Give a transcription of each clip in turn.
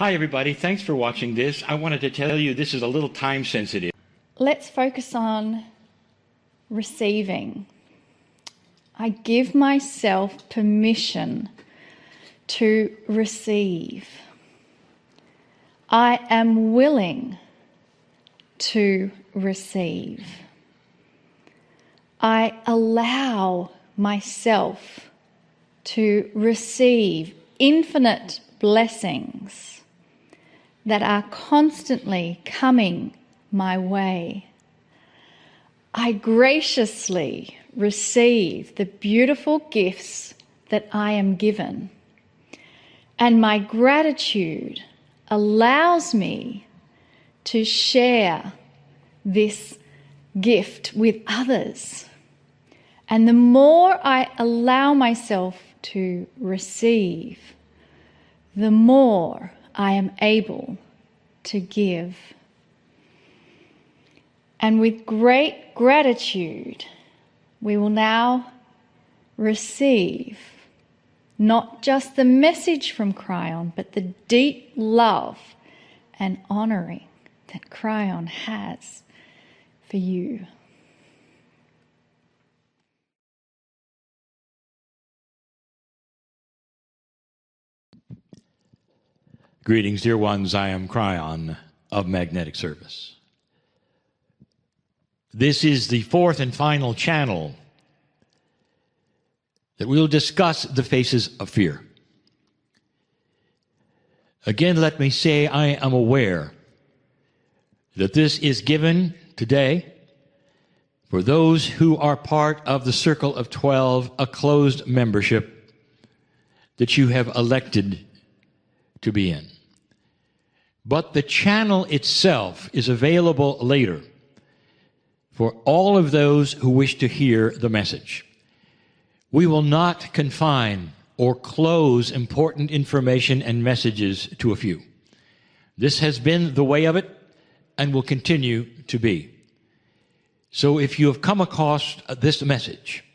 Hi, everybody. Thanks for watching this. I wanted to tell you this is a little time sensitive. Let's focus on receiving. I give myself permission to receive. I am willing to receive. I allow myself to receive infinite blessings that are constantly coming my way. I graciously receive the beautiful gifts that I am given, and my gratitude allows me to share this gift with others. And the more I allow myself to receive, the more I am able to give. And with great gratitude, we will now receive not just the message from Kryon, but the deep love and honouring that Kryon has for you. Greetings, dear ones. I am Kryon of Magnetic Service. This is the fourth and final channel that we will discuss the faces of fear. Again, let me say I am aware that this is given today for those who are part of the Circle of 12, a closed membership that you have elected to be in. But the channel itself is available later for all of those who wish to hear the message. We will not confine or close important information and messages to a few. This has been the way of it and will continue to be. So if you have come across this message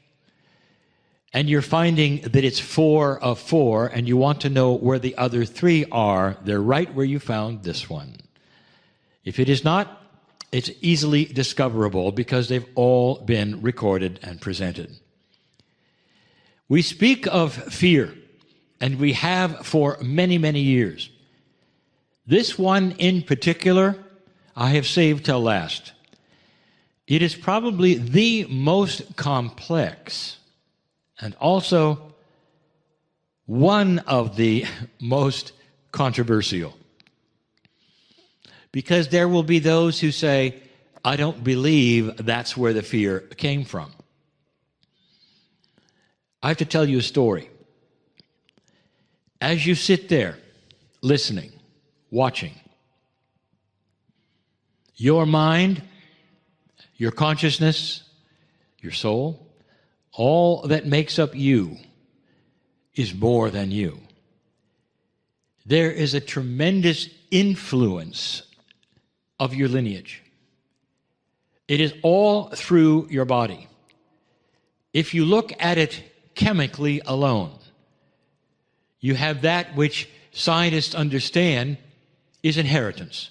and you're finding that it's 4 of 4 and you want to know where the other 3 are, they're right where you found this one. If it is not, it's easily discoverable because they've all been recorded and presented. We speak of fear, and we have for many, many years. This one in particular, I have saved till last. It is probably the most complex and also one of the most controversial. Because there will be those who say, I don't believe that's where the fear came from. I have to tell you a story. As you sit there, listening, watching, your mind, your consciousness, your soul, all that makes up you is more than you. There is a tremendous influence of your lineage. It is all through your body. If you look at it chemically alone, you have that which scientists understand is inheritance.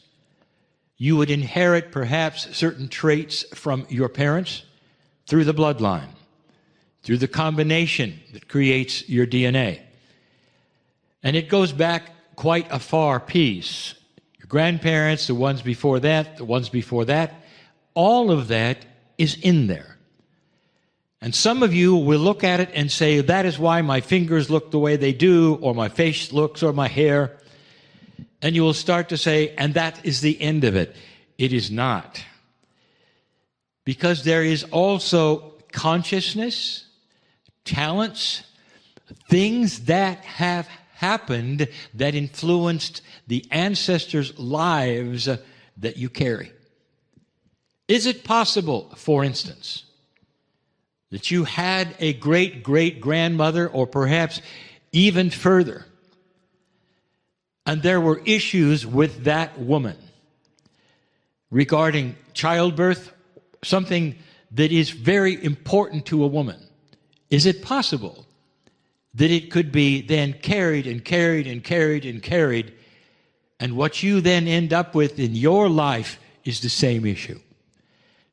You would inherit perhaps certain traits from your parents through the bloodline, through the combination that creates your DNA. And it goes back quite a far piece. Your grandparents, the ones before that, all of that is in there. And some of you will look at it and say, that is why my fingers look the way they do, or my face looks, or my hair. And you will start to say, and that is the end of it. It is not. Because there is also consciousness, talents, things that have happened that influenced the ancestors' lives that you carry. Is it possible, for instance, that you had a great-great-grandmother, or perhaps even further, and there were issues with that woman regarding childbirth, something that is very important to a woman? Is it possible that it could be then carried and carried and carried and carried And what you then end up with in your life is the same issue.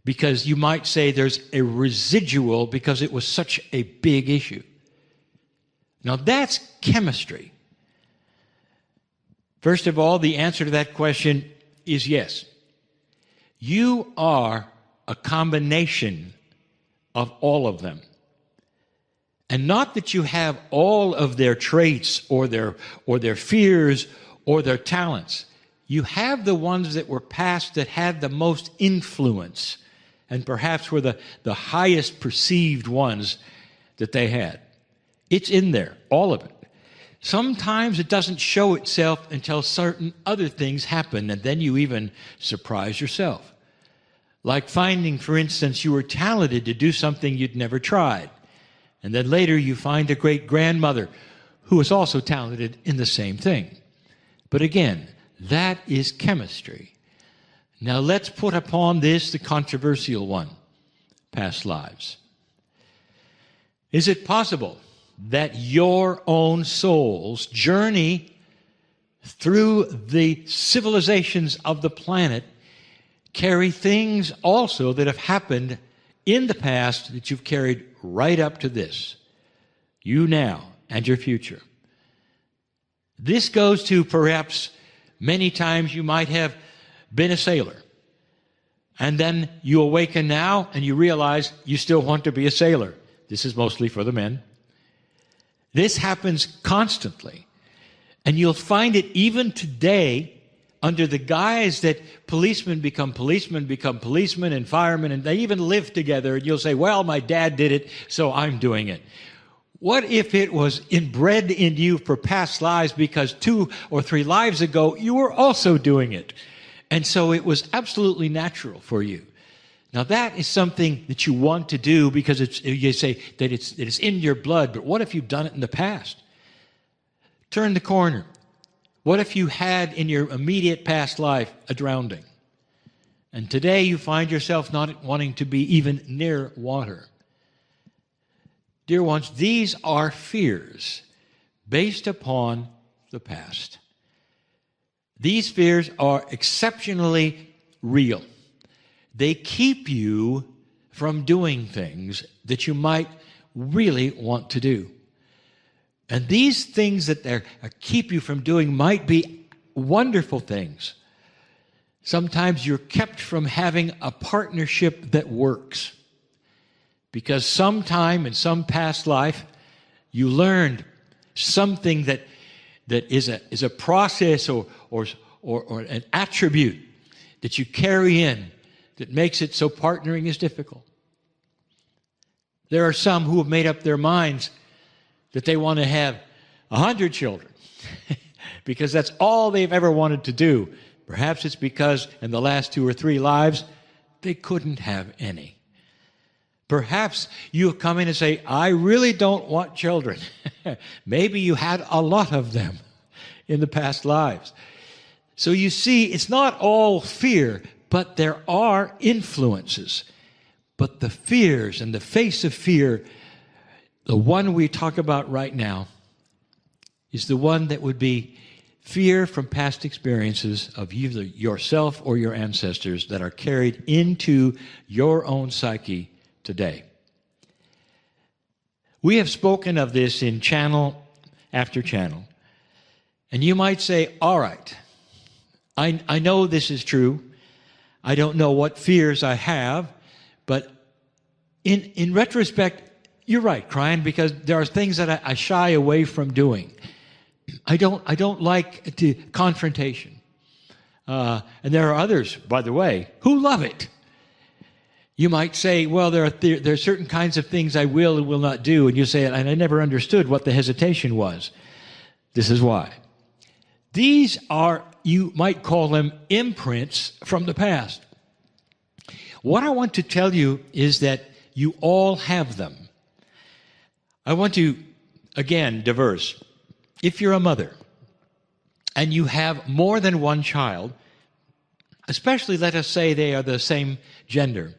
Because you might say there's a residual because it was such a big issue. Now that's chemistry. First of all, the answer to that question is yes. You are a combination of all of them. And not that you have all of their traits or their fears or their talents. You have the ones that were past that had the most influence and perhaps were the highest perceived ones that they had. It's in there, all of it. Sometimes it doesn't show itself until certain other things happen, and then you even surprise yourself. Like finding, for instance, you were talented to do something you'd never tried. And then later you find a great-grandmother who was also talented in the same thing. But again, that is chemistry. Now let's put upon this the controversial one, past lives. Is it possible that your own soul's journey through the civilizations of the planet carry things also that have happened in the past that you've carried right up to this, you now and your future? This goes to perhaps many times you might have been a sailor, and then you awaken now and you realize you still want to be a sailor. This is mostly for the men. This happens constantly, and you'll find it even today under the guise that policemen, and firemen, and they even live together, and you'll say, well, my dad did it, so I'm doing it. What if it was inbred in you for past lives because 2 or 3 lives ago you were also doing it? And so it was absolutely natural for you. Now that is something that you want to do because you say that it's in your blood, but what if you've done it in the past? Turn the corner. What if you had in your immediate past life a drowning? And today you find yourself not wanting to be even near water. Dear ones, these are fears based upon the past. These fears are exceptionally real. They keep you from doing things that you might really want to do. And these things that they keep you from doing might be wonderful things. Sometimes you're kept from having a partnership that works. Because sometime in some past life, you learned something that is a process or an attribute that you carry in that makes it so partnering is difficult. There are some who have made up their minds that they want to have 100 children because that's all they've ever wanted to do. Perhaps it's because in the last 2 or 3 lives, they couldn't have any. Perhaps you come in and say, I really don't want children. Maybe you had a lot of them in the past lives. So you see, it's not all fear, but there are influences. But the fears and the face of fear, the one we talk about right now, is the one that would be fear from past experiences of either yourself or your ancestors that are carried into your own psyche today. We have spoken of this in channel after channel. And you might say, all right, I know this is true. I don't know what fears I have, but in retrospect, you're right, Kryon, because there are things that I shy away from doing. I don't like confrontation. And there are others, by the way, who love it. You might say, well, there are certain kinds of things I will and will not do, and you say, and I never understood what the hesitation was. This is why. These are, you might call them imprints from the past. What I want to tell you is that you all have them. I want to, again, diverse. If you're a mother and you have more than one child, especially let us say they are the same gender.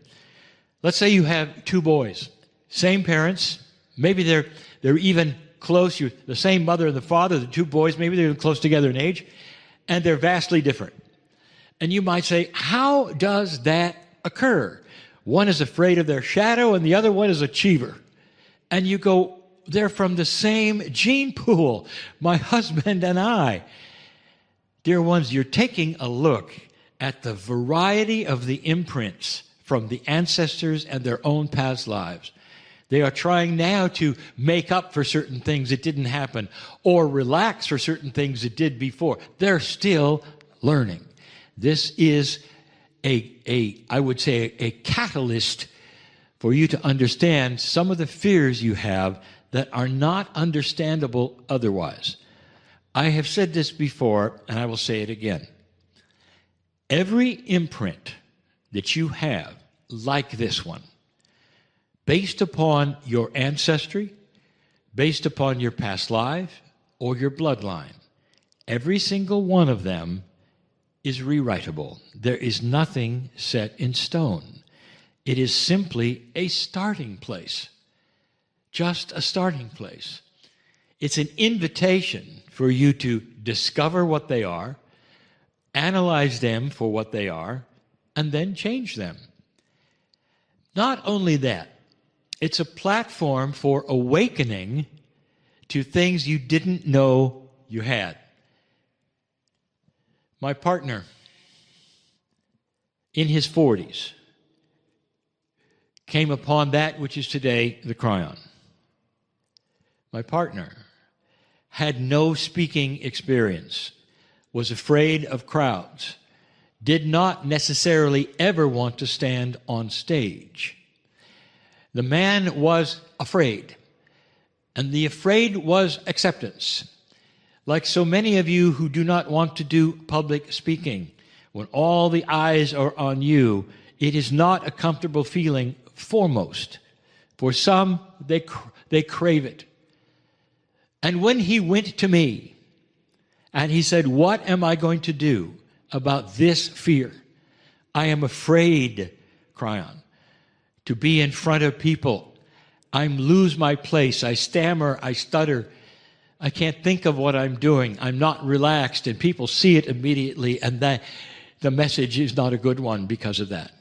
Let's say you have 2 boys, same parents, maybe they're even close, you're the same mother and the father, the 2 boys, maybe they're close together in age, and they're vastly different. And you might say, how does that occur? One is afraid of their shadow and the other one is achiever. And you go, they're from the same gene pool, my husband and I. Dear ones, you're taking a look at the variety of the imprints from the ancestors and their own past lives. They are trying now to make up for certain things that didn't happen or relax for certain things that did before. They're still learning. This is I would say, a catalyst for you to understand some of the fears you have that are not understandable otherwise. I have said this before, and I will say it again. Every imprint that you have, like this one, based upon your ancestry, based upon your past life, or your bloodline, every single one of them is rewritable. There is nothing set in stone. It is simply a starting place, just a starting place. It's an invitation for you to discover what they are, analyze them for what they are, and then change them. Not only that, it's a platform for awakening to things you didn't know you had. My partner, in his 40s, came upon that which is today the Kryon. My partner had no speaking experience, was afraid of crowds, did not necessarily ever want to stand on stage. The man was afraid, and the afraid was acceptance. Like so many of you who do not want to do public speaking, when all the eyes are on you, it is not a comfortable feeling foremost. For some, they crave it. And when he went to me and he said, what am I going to do about this fear? I am afraid, Kryon, to be in front of people. I lose my place. I stammer. I stutter. I can't think of what I'm doing. I'm not relaxed, and people see it immediately, and that the message is not a good one because of that.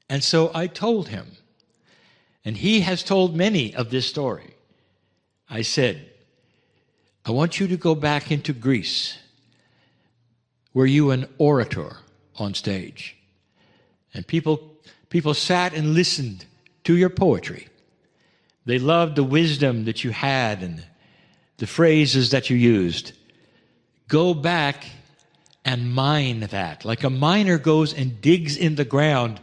And so I told him, and he has told many of this story. I said, I want you to go back into Greece. Were you an orator on stage? And people sat and listened to your poetry. They loved the wisdom that you had and the phrases that you used. Go back and mine that. Like a miner goes and digs in the ground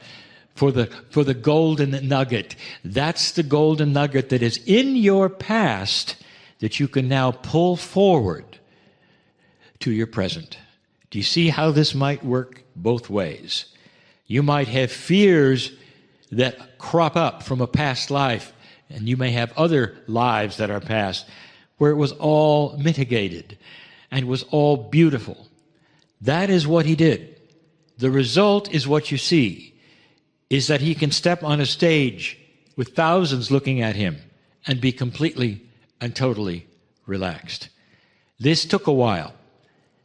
for the golden nugget. That's the golden nugget that is in your past that you can now pull forward to your present. Do you see how this might work both ways? You might have fears that crop up from a past life, and you may have other lives that are past where it was all mitigated and was all beautiful. That is what he did. The result is what you see, is that he can step on a stage with thousands looking at him and be completely and totally relaxed. This took a while,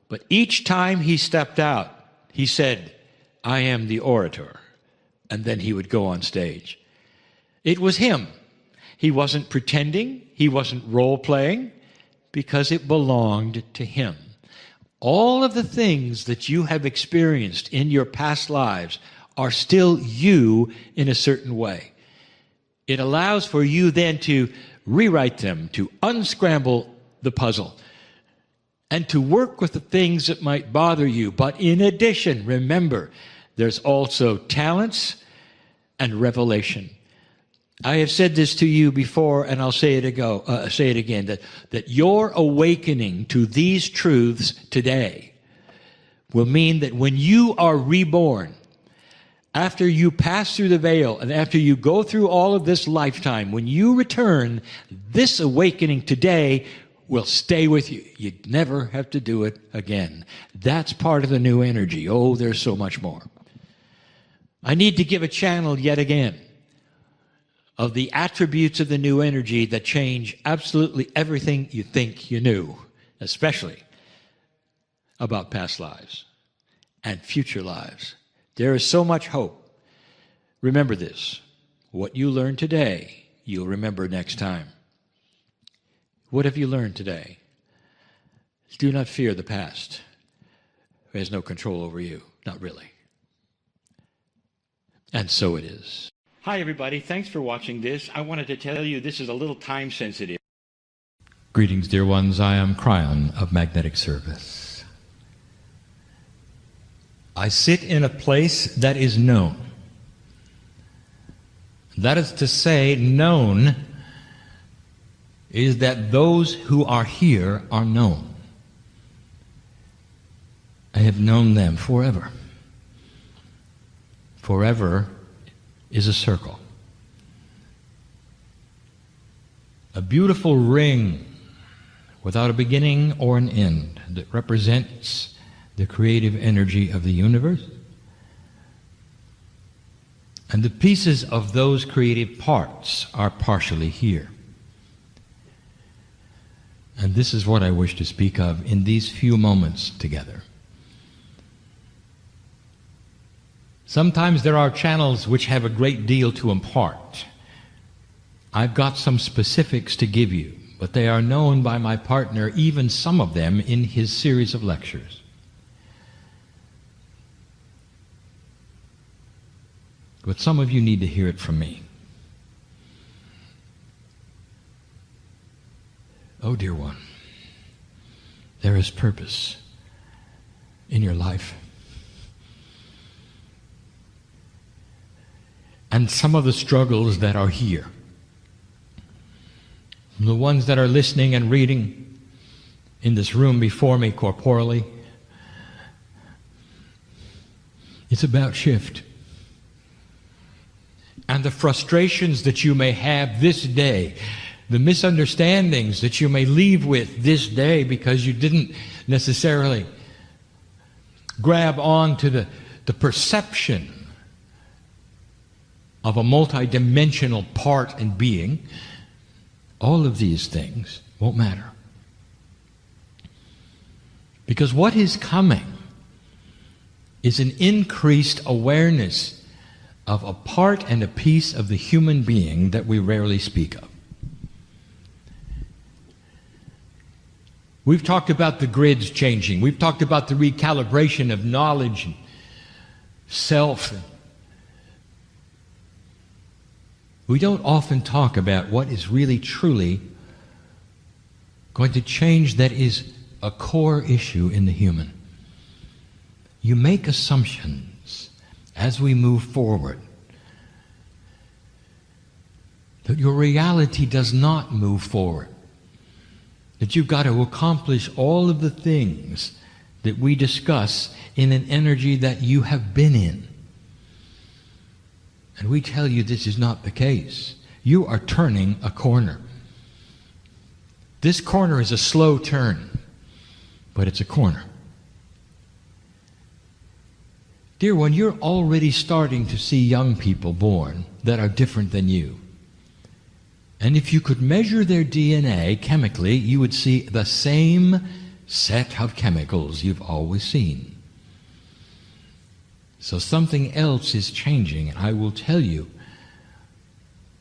but each time he stepped out, he said, I am the orator, and then he would go on stage. It was him. He wasn't pretending. He wasn't role-playing, because it belonged to him. All of the things that you have experienced in your past lives are still you in a certain way. It allows for you then to rewrite them, to unscramble the puzzle, and to work with the things that might bother you. But in addition, remember, there's also talents and revelation. I have said this to you before, and I'll say it again, that your awakening to these truths today will mean that when you are reborn, after you pass through the veil and after you go through all of this lifetime, when you return, this awakening today will stay with you. You never have to do it again. That's part of the new energy. Oh, there's so much more. I need to give a channel yet again of the attributes of the new energy that change absolutely everything you think you knew, especially about past lives and future lives. There is so much hope. Remember this. What you learn today, you'll remember next time. What have you learned today? Do not fear the past. It has no control over you. Not really. And so it is. Hi, everybody. Thanks for watching this. I wanted to tell you this is a little time sensitive. Greetings, dear ones. I am Kryon of Magnetic Service. I sit in a place that is known. That is to say, known is that those who are here are known. I have known them forever. Forever is a circle. A beautiful ring without a beginning or an end that represents the creative energy of the universe. And the pieces of those creative parts are partially here. And this is what I wish to speak of in these few moments together. Sometimes there are channels which have a great deal to impart. I've got some specifics to give you, but they are known by my partner, even some of them, in his series of lectures. But some of you need to hear it from me. Oh, dear one, there is purpose in your life. And some of the struggles that are here, the ones that are listening and reading in this room before me corporally, it's about shift. And the frustrations that you may have this day, the misunderstandings that you may leave with this day because you didn't necessarily grab on to the perception of a multidimensional part and being, all of these things won't matter. Because what is coming is an increased awareness of a part and a piece of the human being that we rarely speak of. We've talked about the grids changing. We've talked about the recalibration of knowledge and self. We don't often talk about what is really truly going to change that is a core issue in the human. You make assumptions as we move forward that your reality does not move forward, that you've got to accomplish all of the things that we discuss in an energy that you have been in. And we tell you this is not the case. You are turning a corner. This corner is a slow turn, but it's a corner. Dear one, you're already starting to see young people born that are different than you. And if you could measure their DNA chemically, you would see the same set of chemicals you've always seen. So something else is changing, and I will tell you,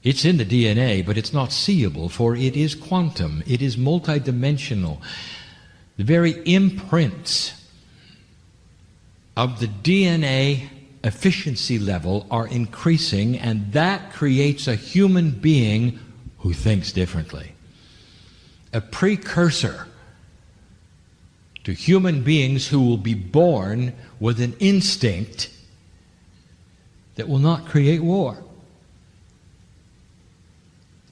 it's in the DNA, but it's not seeable, for it is quantum, it is multidimensional. The very imprints of the DNA efficiency level are increasing, and that creates a human being who thinks differently. A precursor to human beings who will be born with an instinct that will not create war.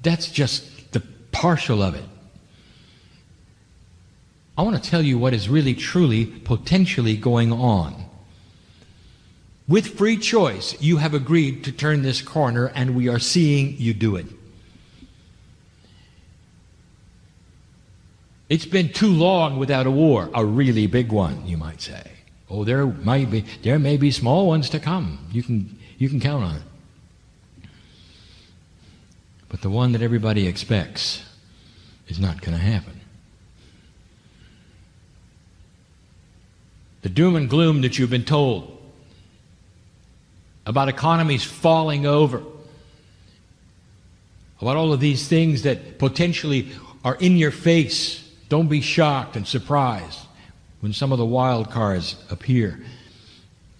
That's just the partial of it. I want to tell you what is really, truly, potentially going on. With free choice, you have agreed to turn this corner, and we are seeing you do it. It's been too long without a war, a really big one, you might say. Oh, there may be small ones to come. You can count on it. But the one that everybody expects is not going to happen. the doom and gloom that you've been told, about economies falling over, about all of these things that potentially are in your face. Don't be shocked and surprised when some of the wild cards appear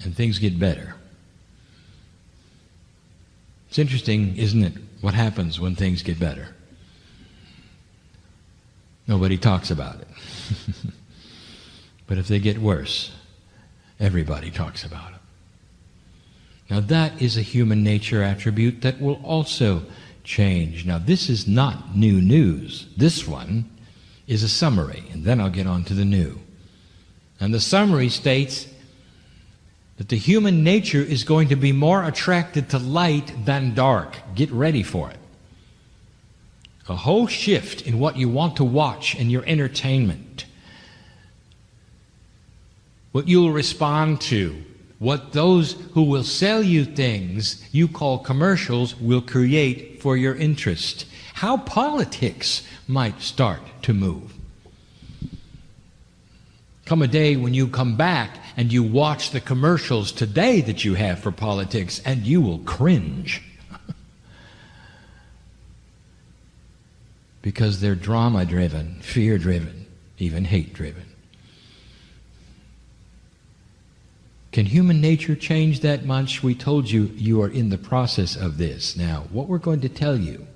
and things get better. It's interesting, isn't it, what happens when things get better? Nobody talks about it. But if they get worse, everybody talks about it. Now that is a human nature attribute that will also change. Now this is not new news. This one is a summary, and then I'll get on to the new. And the summary states that the human nature is going to be more attracted to light than dark. Get ready for it. A whole shift in what you want to watch in your entertainment. What you'll respond to. What those who will sell you things you call commercials will create for your interest. How politics might start to move. Come a day when you come back and you watch the commercials today that you have for politics, and you will cringe. Because they're drama-driven, fear-driven, even hate-driven. Can human nature change that much? We told you you are in the process of this. Now, what we're going to tell you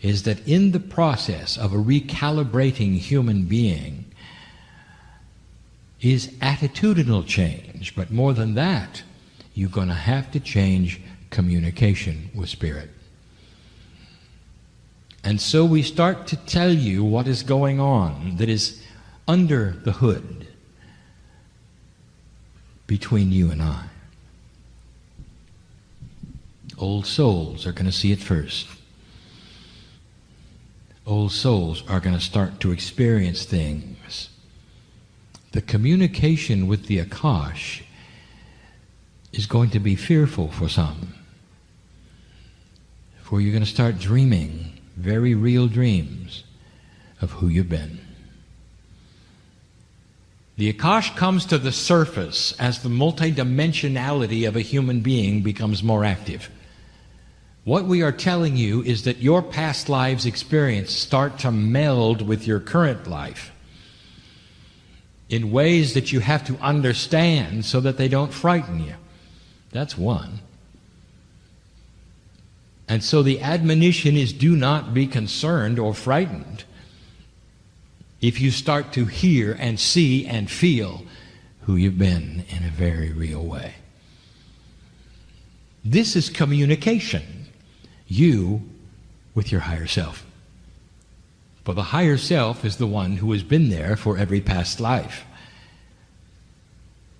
is that in the process of a recalibrating human being is attitudinal change. But more than that, you're going to have to change communication with Spirit. And so we start to tell you what is going on that is under the hood between you and I. Old souls are going to see it first. Old souls are going to start to experience things. The communication with the Akash is going to be fearful for some. For you're going to start dreaming very real dreams of who you've been. The Akash comes to the surface as the multidimensionality of a human being becomes more active. What we are telling you is that your past lives' experience start to meld with your current life in ways that you have to understand so that they don't frighten you. That's one. And so the admonition is, do not be concerned or frightened if you start to hear and see and feel who you've been in a very real way. This is communication, you with your higher self. For the higher self is the one who has been there for every past life.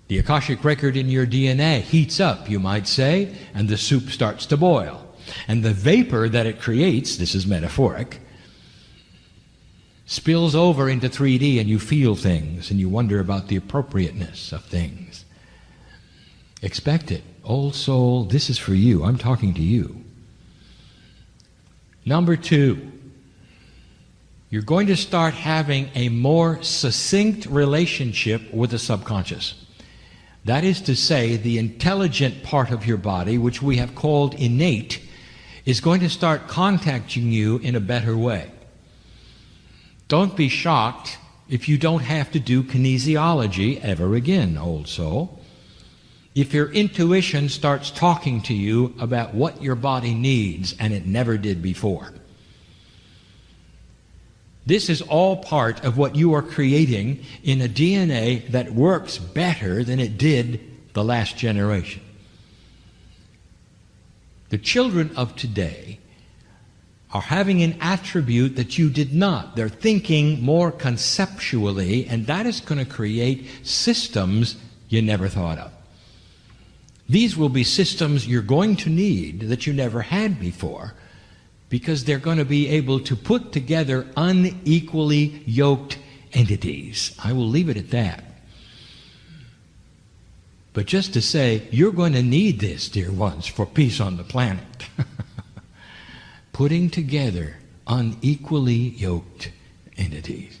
The Akashic record in your DNA heats up, you might say, and the soup starts to boil. And the vapor that it creates, this is metaphoric, spills over into 3D, and you feel things and you wonder about the appropriateness of things. Expect it. Old soul, this is for you. I'm talking to you. Number 2, you're going to start having a more succinct relationship with the subconscious. That is to say, the intelligent part of your body, which we have called innate, is going to start contacting you in a better way. Don't be shocked if you don't have to do kinesiology ever again, old soul. If your intuition starts talking to you about what your body needs, and it never did before. This is all part of what you are creating in a DNA that works better than it did the last generation. The children of today are having an attribute that you did not. They're thinking more conceptually, and that is going to create systems you never thought of. These will be systems you're going to need that you never had before, because they're going to be able to put together unequally yoked entities. I will leave it at that. But just to say, you're going to need this, dear ones, for peace on the planet. Putting together unequally yoked entities.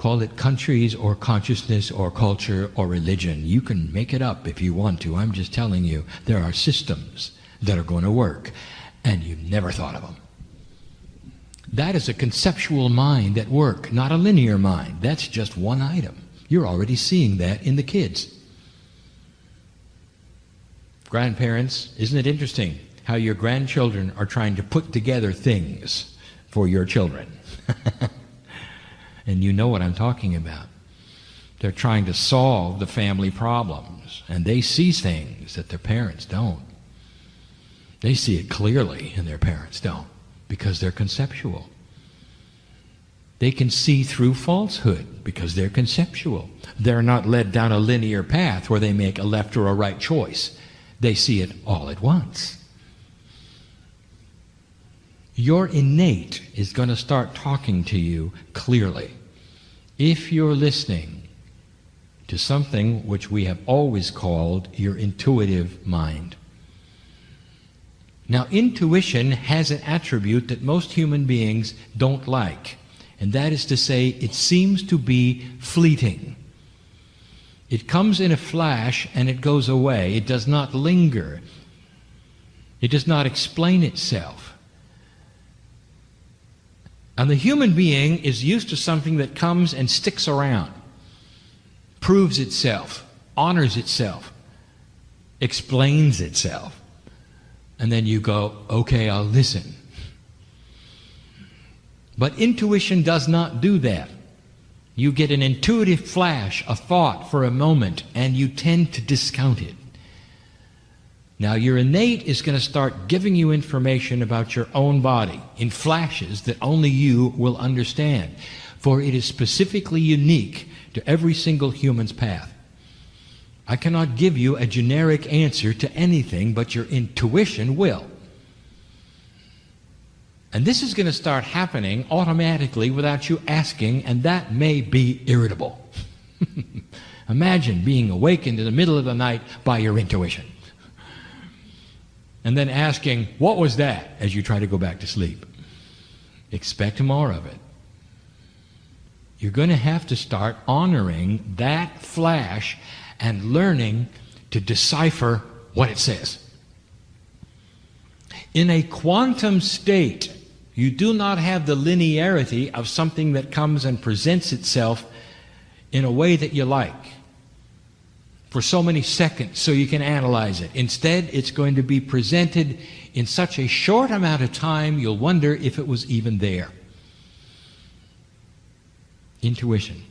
Call it countries or consciousness or culture or religion. You can make it up if you want to. I'm just telling you, there are systems that are going to work, and you never thought of them. That is a conceptual mind at work, not a linear mind. That's just one item. You're already seeing that in the kids. Grandparents, isn't it interesting how your grandchildren are trying to put together things for your children? And you know what I'm talking about. They're trying to solve the family problems, and they see things that their parents don't. They see it clearly, and their parents don't, because they're conceptual. They can see through falsehood because they're conceptual. They're not led down a linear path where they make a left or a right choice. They see it all at once. Your innate is going to start talking to you clearly if you're listening to something which we have always called your intuitive mind. Now, intuition has an attribute that most human beings don't like, and that is to say, it seems to be fleeting. It comes in a flash and it goes away. It does not linger. It does not explain itself. And the human being is used to something that comes and sticks around, proves itself, honors itself, explains itself. And then you go, okay, I'll listen. But intuition does not do that. You get an intuitive flash, a thought for a moment, and you tend to discount it. Now, your innate is going to start giving you information about your own body in flashes that only you will understand, for it is specifically unique to every single human's path. I cannot give you a generic answer to anything, but your intuition will. And this is going to start happening automatically without you asking, and that may be irritable. Imagine being awakened in the middle of the night by your intuition. And then asking, what was that, as you try to go back to sleep? Expect more of it. You're going to have to start honoring that flash and learning to decipher what it says. In a quantum state, you do not have the linearity of something that comes and presents itself in a way that you like for so many seconds so you can analyze it. Instead, it's going to be presented in such a short amount of time you'll wonder if it was even there. Intuition.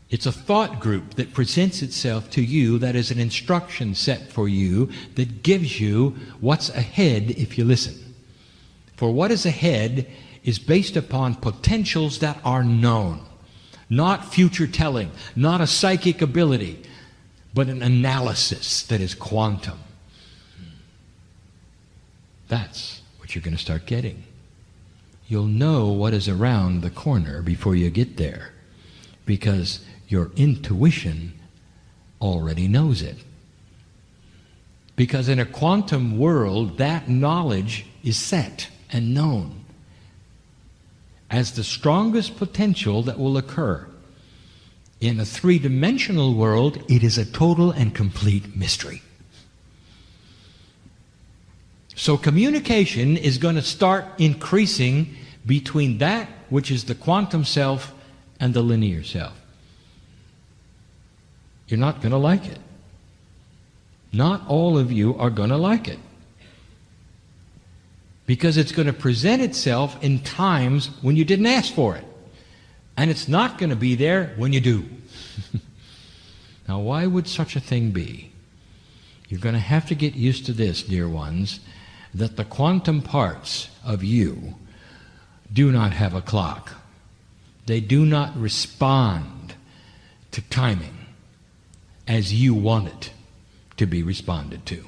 It's a thought group that presents itself to you that is an instruction set for you that gives you what's ahead if you listen. For what is ahead is based upon potentials that are known. Not future telling, not a psychic ability, but an analysis that is quantum. That's what you're going to start getting. You'll know what is around the corner before you get there, because your intuition already knows it. Because in a quantum world, that knowledge is set and known as the strongest potential that will occur. In a three-dimensional world, it is a total and complete mystery. So communication is going to start increasing between that which is the quantum self and the linear self. You're not going to like it. Not all of you are going to like it. Because it's going to present itself in times when you didn't ask for it. And it's not going to be there when you do. Now, why would such a thing be? You're going to have to get used to this, dear ones, that the quantum parts of you do not have a clock. They do not respond to timing as you want it to be responded to.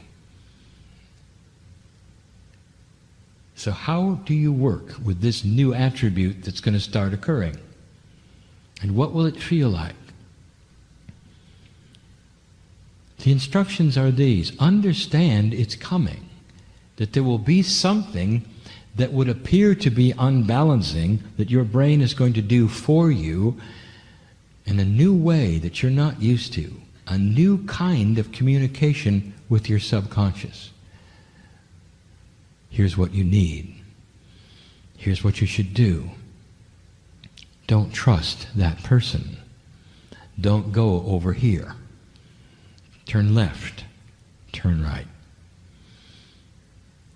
So how do you work with this new attribute that's going to start occurring? And what will it feel like? The instructions are these. Understand it's coming. That there will be something that would appear to be unbalancing that your brain is going to do for you in a new way that you're not used to, a new kind of communication with your subconscious. Here's what you need. Here's what you should do. Don't trust that person. Don't go over here. Turn left. Turn right.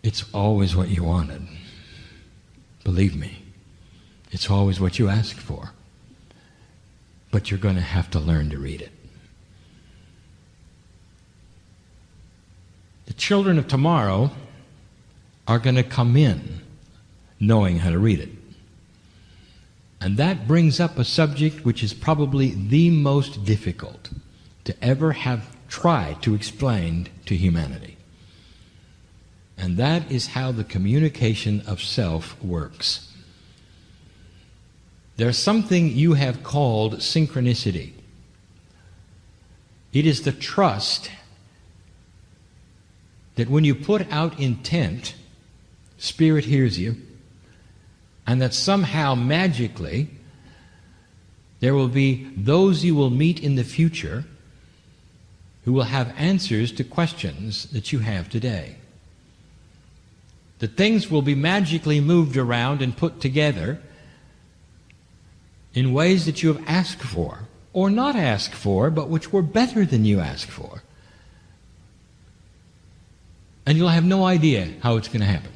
It's always what you wanted. Believe me, it's always what you asked for. But you're going to have to learn to read it. The children of tomorrow are going to come in knowing how to read it. And that brings up a subject which is probably the most difficult to ever have tried to explain to humanity. And that is how the communication of self works. There's something you have called synchronicity. It is the trust that when you put out intent, Spirit hears you, and that somehow magically there will be those you will meet in the future who will have answers to questions that you have today. That things will be magically moved around and put together in ways that you have asked for, or not asked for, but which were better than you asked for. And you'll have no idea how it's going to happen.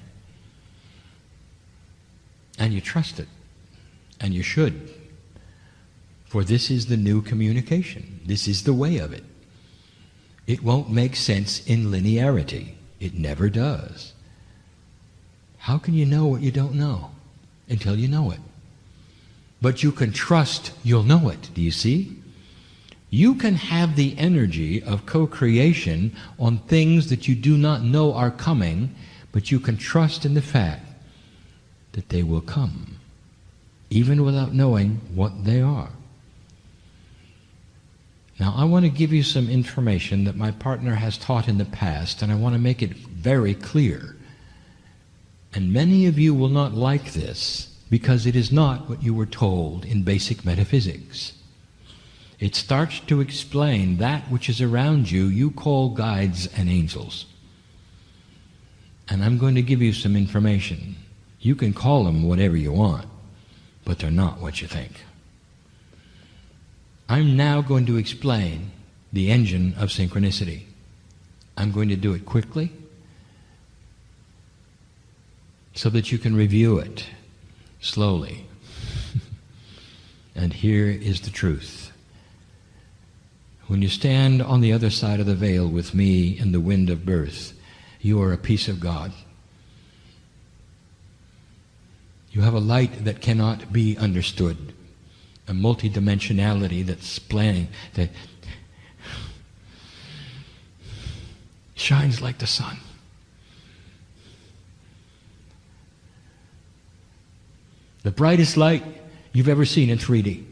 And you trust it. And you should. For this is the new communication. This is the way of it. It won't make sense in linearity. It never does. How can you know what you don't know until you know it? But you can trust you'll know it. Do you see? You can have the energy of co-creation on things that you do not know are coming, but you can trust in the fact that they will come, even without knowing what they are. Now, I want to give you some information that my partner has taught in the past, and I want to make it very clear. And many of you will not like this, because it is not what you were told in basic metaphysics. It starts to explain that which is around you, you call guides and angels. And I'm going to give you some information. You can call them whatever you want, but they're not what you think. I'm now going to explain the engine of synchronicity. I'm going to do it quickly so that you can review it slowly. And here is the truth. When you stand on the other side of the veil with me in the wind of birth, you are a piece of God. You have a light that cannot be understood, a multidimensionality that's playing, that shines like the sun. The brightest light you've ever seen in 3D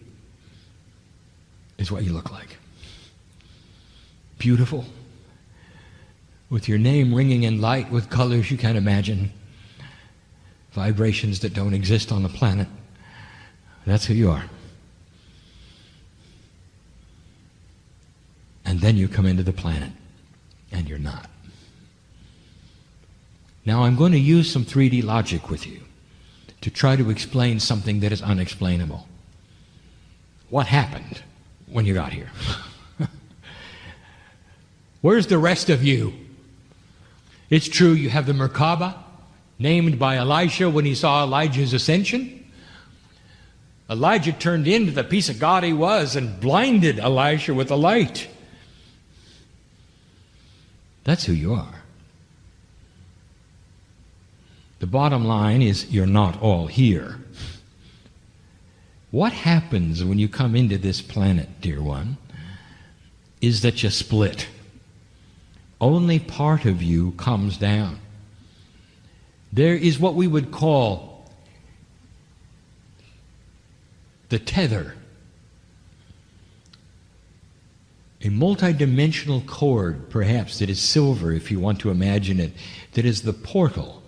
is what you look like. Beautiful, with your name ringing in light with colors you can't imagine, vibrations that don't exist on the planet. That's who you are. And then you come into the planet, and you're not. Now I'm going to use some 3D logic with you to try to explain something that is unexplainable. What happened when you got here? Where's the rest of you? It's true you have the Merkaba, named by Elisha when he saw Elijah's ascension. Elijah turned into the piece of God he was and blinded Elisha with the light. That's who you are. The bottom line is you're not all here. What happens when you come into this planet, dear one, is that you split. Only part of you comes down. There is what we would call the tether. A multidimensional cord, perhaps, that is silver, if you want to imagine it, that is the portal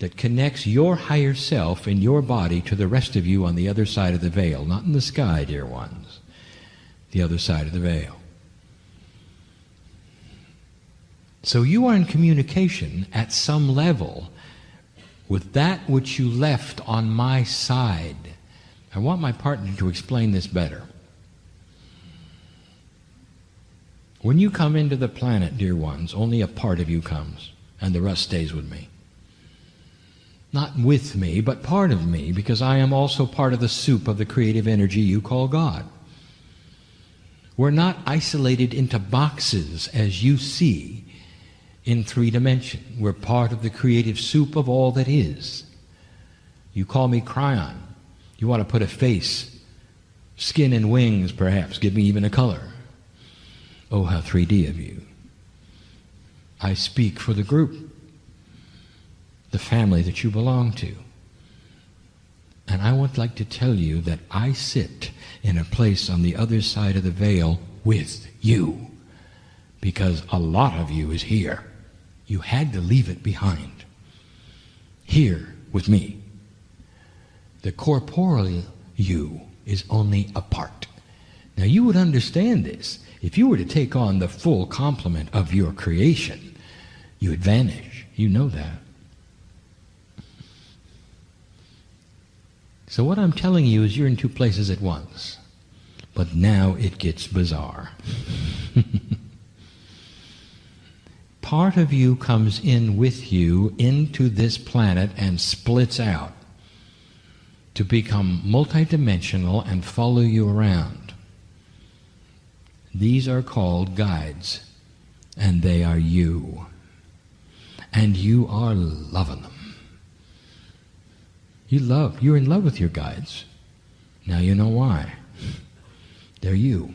that connects your higher self in your body to the rest of you on the other side of the veil. Not in the sky, dear ones. The other side of the veil. So you are in communication at some level with that which you left on my side. I want my partner to explain this better. When you come into the planet, dear ones, only a part of you comes, and the rest stays with me. Not with me, but part of me, because I am also part of the soup of the creative energy you call God. We're not isolated into boxes as you see in 3 dimension. We're part of the creative soup of all that is. You call me Kryon. You want to put a face, skin and wings perhaps, give me even a color. Oh, how 3D of you. I speak for the group, the family that you belong to. And I would like to tell you that I sit in a place on the other side of the veil with you, because a lot of you is here. You had to leave it behind. Here with me. The corporeal you is only a part. Now you would understand this. If you were to take on the full complement of your creation, you would vanish. You know that. So what I'm telling you is you're in 2 places at once. But now it gets bizarre. Part of you comes in with you into this planet and splits out to become multidimensional and follow you around. These are called guides, and they are you. And you are loving them. You're in love with your guides. Now you know why. They're you.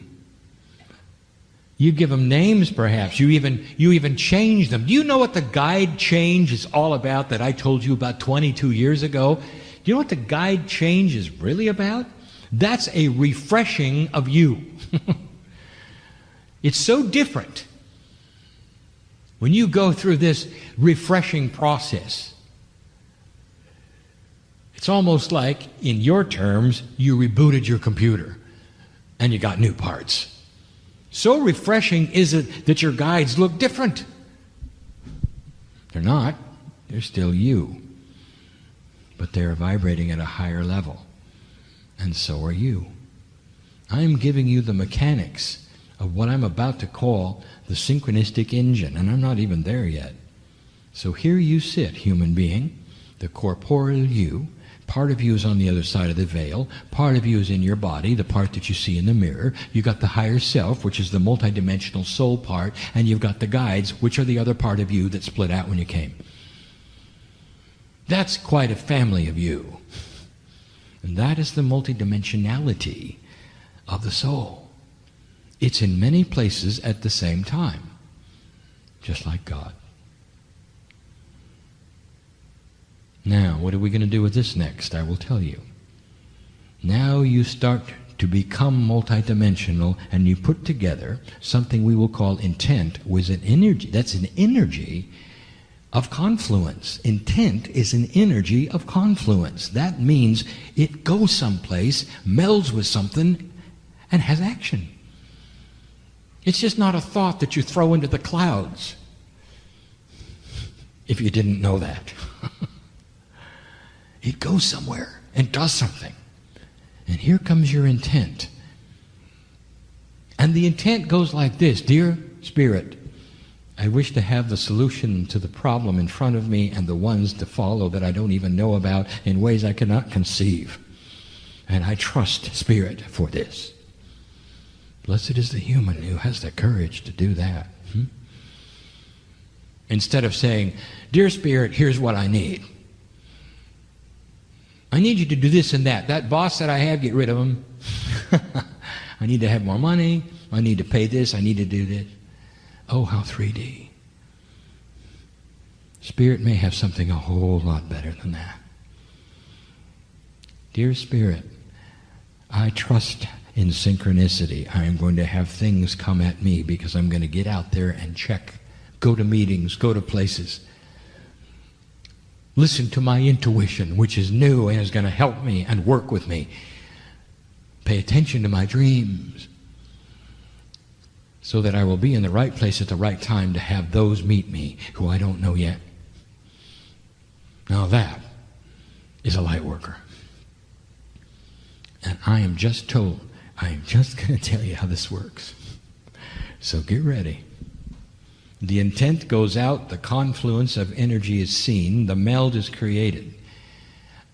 You give them names perhaps. You even change them. Do you know what the guide change is all about that I told you about 22 years ago? Do you know what the guide change is really about? That's a refreshing of you. It's so different when you go through this refreshing process. It's almost like, in your terms, you rebooted your computer and you got new parts. So refreshing is it that your guides look different. They're not. They're still you. But they're vibrating at a higher level. And so are you. I'm giving you the mechanics of what I'm about to call the synchronistic engine, and I'm not even there yet. So here you sit, human being, the corporeal you. Part of you is on the other side of the veil. Part of you is in your body, the part that you see in the mirror. You've got the higher self, which is the multidimensional soul part, and you've got the guides, which are the other part of you that split out when you came. That's quite a family of you. And that is the multidimensionality of the soul. It's in many places at the same time, just like God. Now, what are we going to do with this next? I will tell you. Now you start to become multidimensional, and you put together something we will call intent with an energy. That's an energy of confluence. Intent is an energy of confluence. That means it goes someplace, melds with something, and has action. It's just not a thought that you throw into the clouds, if you didn't know that. It goes somewhere and does something. And here comes your intent. And the intent goes like this: Dear Spirit, I wish to have the solution to the problem in front of me and the ones to follow that I don't even know about in ways I cannot conceive. And I trust Spirit for this. Blessed is the human who has the courage to do that. Instead of saying, Dear Spirit, here's what I need. I need you to do this and that. That boss that I have, get rid of him. I need to have more money. I need to pay this. I need to do this. Oh, how 3D. Spirit may have something a whole lot better than that. Dear Spirit, I trust in synchronicity. I am going to have things come at me because I'm going to get out there and check, go to meetings, go to places. Listen to my intuition, which is new and is going to help me and work with me. Pay attention to my dreams, so that I will be in the right place at the right time to have those meet me who I don't know yet. Now that is a light worker. And I am just going to tell you how this works. So get ready. The intent goes out, the confluence of energy is seen, the meld is created.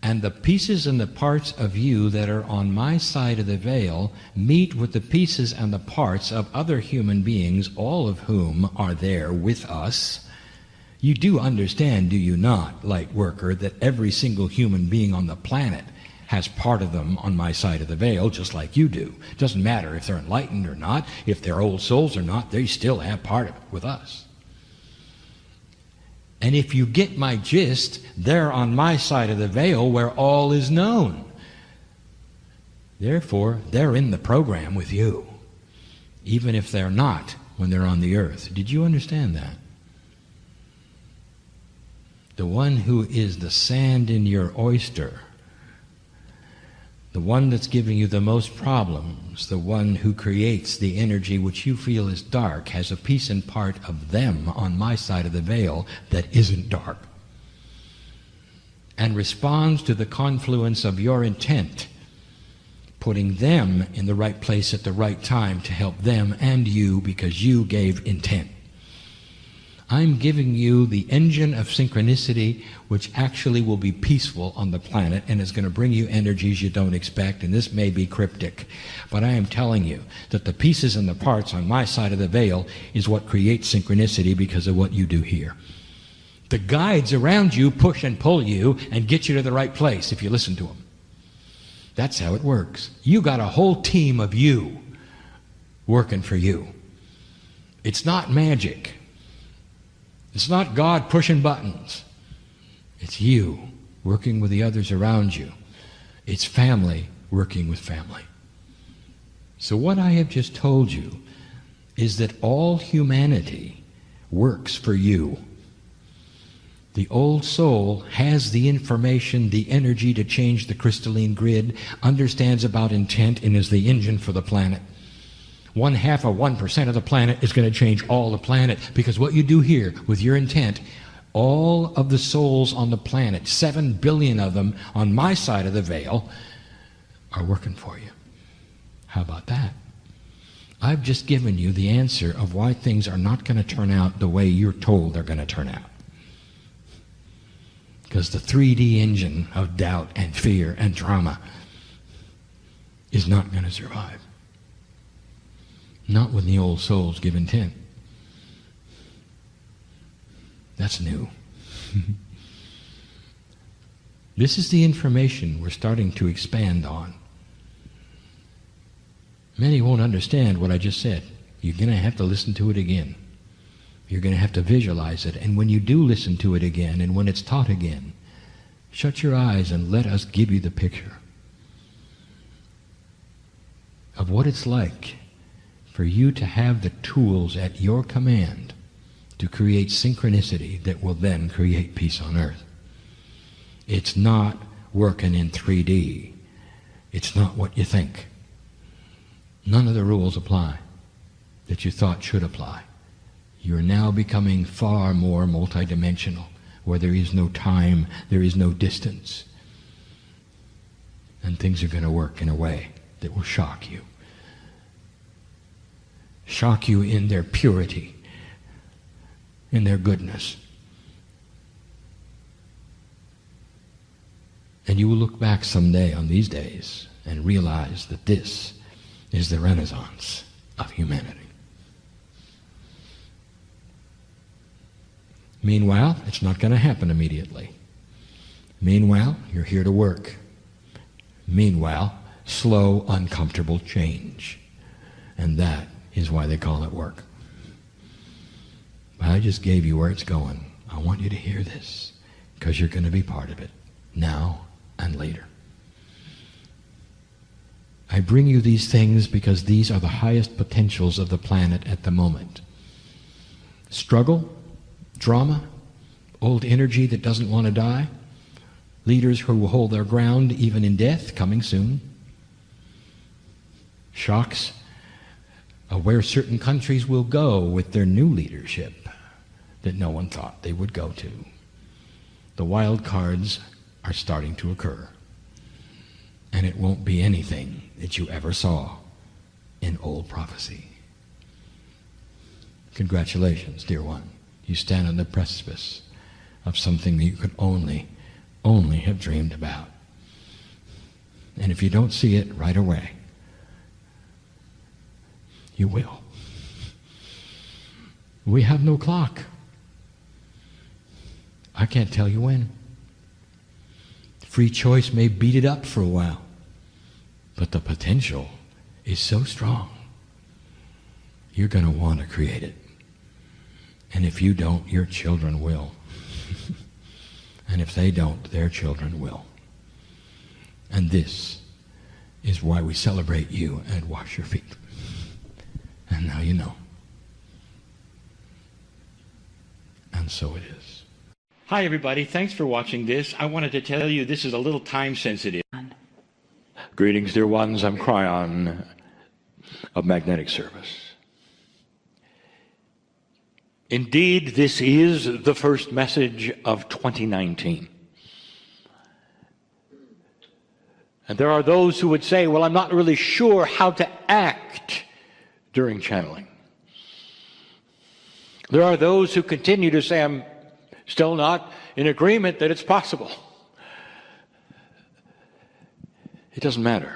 And the pieces and the parts of you that are on my side of the veil meet with the pieces and the parts of other human beings, all of whom are there with us. You do understand, do you not, light worker, that every single human being on the planet has part of them on my side of the veil, just like you do. It doesn't matter if they're enlightened or not, if they're old souls or not, they still have part of it with us. And if you get my gist, they're on my side of the veil where all is known. Therefore, they're in the program with you, even if they're not when they're on the earth. Did you understand that? The one who is the sand in your oyster, the one that's giving you the most problems, the one who creates the energy which you feel is dark, has a piece and part of them on my side of the veil that isn't dark, and responds to the confluence of your intent, putting them in the right place at the right time to help them and you because you gave intent. I'm giving you the engine of synchronicity, which actually will be peaceful on the planet and is going to bring you energies you don't expect, and this may be cryptic, but I am telling you that the pieces and the parts on my side of the veil is what creates synchronicity because of what you do here. The guides around you push and pull you and get you to the right place if you listen to them. That's how it works. You got a whole team of you working for you. It's not magic. It's not God pushing buttons. It's you working with the others around you. It's family working with family. So what I have just told you is that all humanity works for you. The old soul has the information, the energy to change the crystalline grid, understands about intent, and is the engine for the planet. 1/2 of 1% of the planet is going to change all the planet, because what you do here with your intent, all of the souls on the planet, 7 billion of them on my side of the veil, are working for you. How about that? I've just given you the answer of why things are not going to turn out the way you're told they're going to turn out. Because the 3D engine of doubt and fear and trauma is not going to survive. Not when the old souls give intent. That's new. This is the information we're starting to expand on. Many won't understand what I just said. You're going to have to listen to it again. You're going to have to visualize it. And when you do listen to it again, and when it's taught again, shut your eyes and let us give you the picture of what it's like for you to have the tools at your command to create synchronicity that will then create peace on earth. It's not working in 3D. It's not what you think. None of the rules apply that you thought should apply. You're now becoming far more multidimensional, where there is no time, there is no distance. And things are going to work in a way that will shock you. Shock you in their purity, in their goodness. And you will look back someday on these days and realize that this is the renaissance of humanity. Meanwhile, it's not going to happen immediately. Meanwhile, you're here to work. Meanwhile, slow, uncomfortable change. And that is why they call it work. But I just gave you where it's going. I want you to hear this, because you're going to be part of it, now and later. I bring you these things because these are the highest potentials of the planet at the moment. Struggle, drama, old energy that doesn't want to die, leaders who will hold their ground even in death, coming soon, shocks of where certain countries will go with their new leadership that no one thought they would go to. The wild cards are starting to occur, and it won't be anything that you ever saw in old prophecy. Congratulations, dear one. You stand on the precipice of something that you could only have dreamed about. And if you don't see it right away, you will. We have no clock. I can't tell you when. Free choice may beat it up for a while, but the potential is so strong. You're going to want to create it. And if you don't, your children will. And if they don't, their children will. And this is why we celebrate you and wash your feet. And now you know. And so it is. Hi, everybody. Thanks for watching this. I wanted to tell you this is a little time sensitive. Greetings, dear ones. I'm Kryon of Magnetic Service. Indeed, this is the first message of 2019. And there are those who would say, well, I'm not really sure how to act during channeling. There are those who continue to say, I'm still not in agreement that it's possible. It doesn't matter.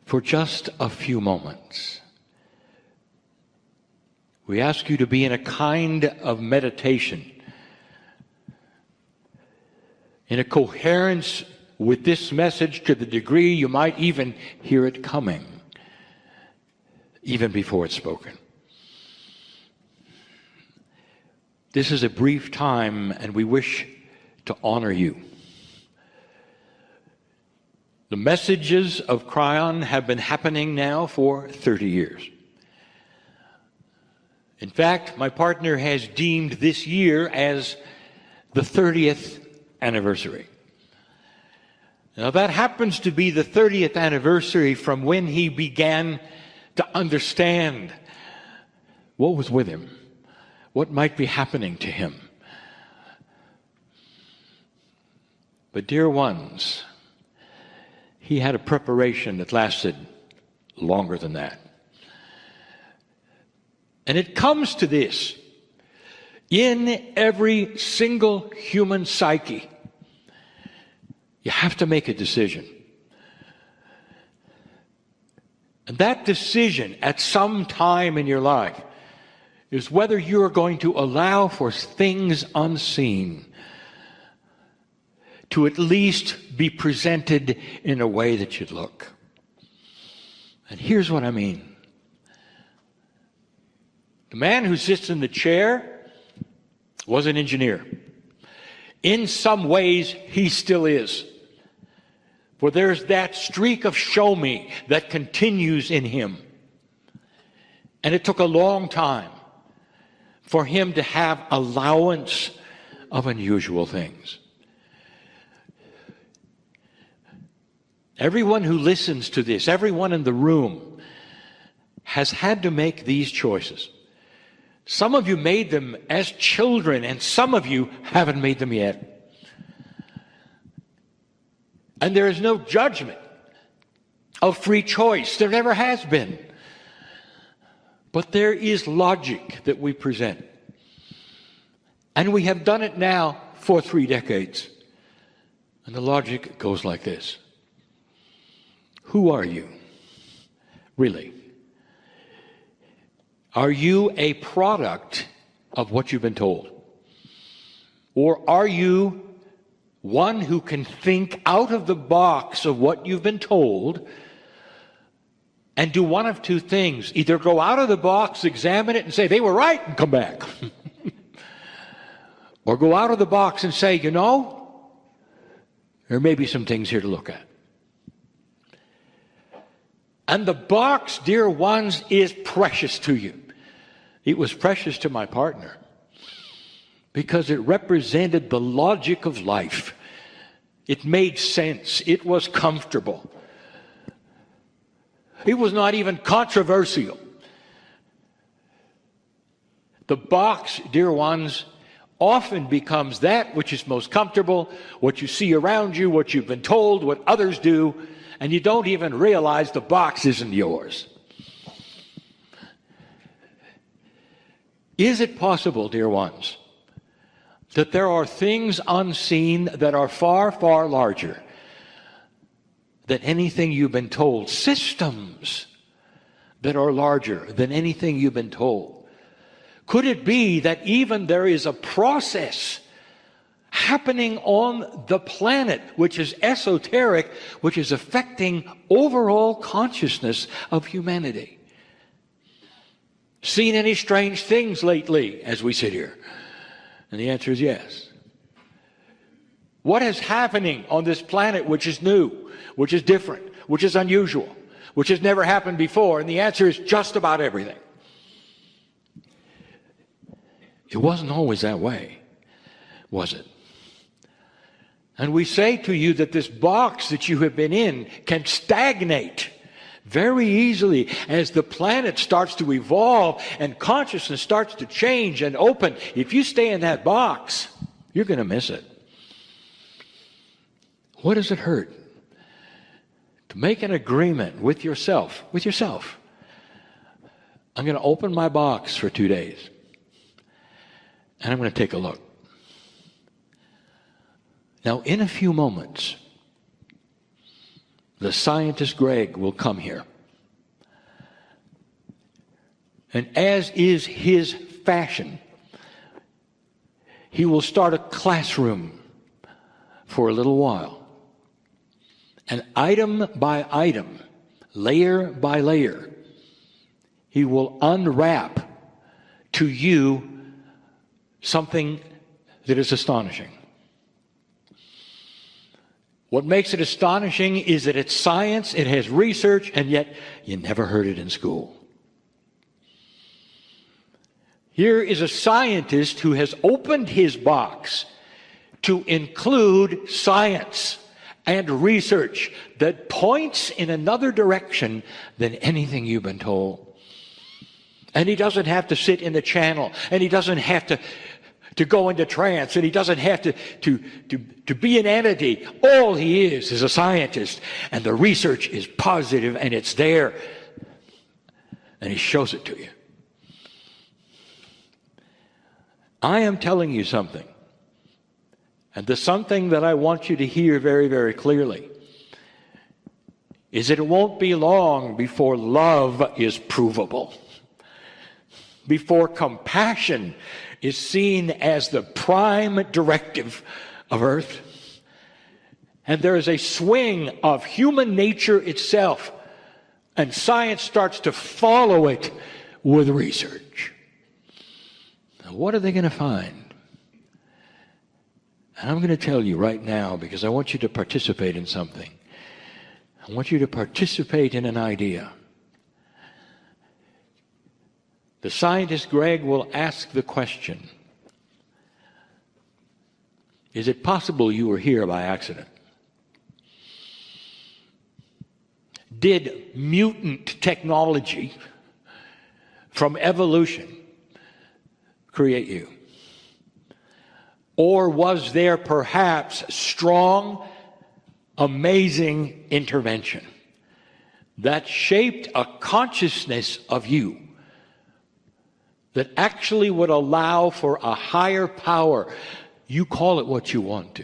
For just a few moments, we ask you to be in a kind of meditation, in a coherence with this message to the degree you might even hear it coming, even before it's spoken. This is a brief time, and we wish to honor you. The messages of Kryon have been happening now for 30 years. In fact, my partner has deemed this year as the 30th anniversary. Now, that happens to be the 30th anniversary from when he began to understand what was with him, what might be happening to him. But, dear ones, he had a preparation that lasted longer than that. And it comes to this: in every single human psyche, you have to make a decision. And that decision at some time in your life is whether you're going to allow for things unseen to at least be presented in a way that should look. And here's what I mean. The man who sits in the chair was an engineer. In some ways, he still is. For there's that streak of show me that continues in him. And it took a long time for him to have allowance of unusual things. Everyone who listens to this, everyone in the room, has had to make these choices. Some of you made them as children, and some of you haven't made them yet. And there is no judgment of free choice. There never has been. But there is logic that we present. And we have done it now for 3 decades. And the logic goes like this. Who are you, really? Are you a product of what you've been told? Or are you one who can think out of the box of what you've been told and do one of two things? Either go out of the box, examine it, and say, they were right, and come back. Or go out of the box and say, you know, there may be some things here to look at. And the box, dear ones, is precious to you. It was precious to my partner because it represented the logic of life. It made sense. It was comfortable. It was not even controversial. The box, dear ones, often becomes that which is most comfortable, what you see around you, what you've been told, what others do, and you don't even realize the box isn't yours. Is it possible, dear ones, that there are things unseen that are far, far larger than anything you've been told? Systems that are larger than anything you've been told? Could it be that even there is a process happening on the planet which is esoteric, which is affecting overall consciousness of humanity? Seen any strange things lately as we sit here? And the answer is yes. What is happening on this planet which is new, which is different, which is unusual, which has never happened before? And the answer is just about everything. It wasn't always that way, was it? And we say to you that this box that you have been in can stagnate very easily as the planet starts to evolve and consciousness starts to change and open. If you stay in that box, you're going to miss it. What does it hurt? To make an agreement with yourself. I'm going to open my box for 2 days. And I'm going to take a look. Now, in a few moments, the scientist Greg will come here. And as is his fashion, he will start a classroom for a little while. And item by item, layer by layer, he will unwrap to you something that is astonishing. What makes it astonishing is that it's science, it has research, and yet you never heard it in school. Here is a scientist who has opened his box to include science and research that points in another direction than anything you've been told. And he doesn't have to sit in the channel, and he doesn't have to go into trance, and he doesn't have to be an entity. All he is a scientist, and the research is positive, and it's there, and he shows it to you. I am telling you something, and the something that I want you to hear very, very clearly is that it won't be long before love is provable, before compassion is seen as the prime directive of Earth. And there is a swing of human nature itself, and science starts to follow it with research. Now, what are they going to find? And I'm going to tell you right now, because I want you to participate in something. I want you to participate in an idea. The scientist Greg will ask the question, is it possible you were here by accident? Did mutant technology from evolution create you? Or was there perhaps strong, amazing intervention that shaped a consciousness of you that actually would allow for a higher power, you call it what you want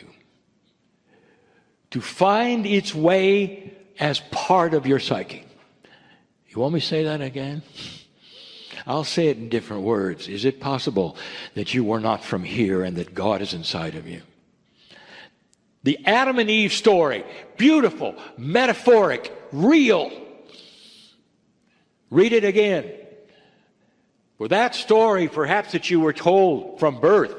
to find its way as part of your psyche? You want me to say that again? I'll say it in different words. Is it possible that you were not from here and that God is inside of you? The Adam and Eve story, beautiful, metaphoric, real. Read it again. For that story, perhaps that you were told from birth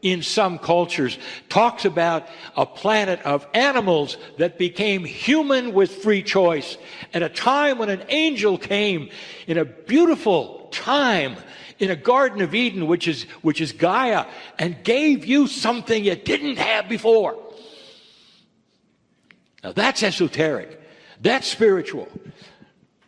in some cultures, talks about a planet of animals that became human with free choice at a time when an angel came in a beautiful time in a Garden of Eden, which is Gaia, and gave you something you didn't have before. Now that's esoteric. That's spiritual.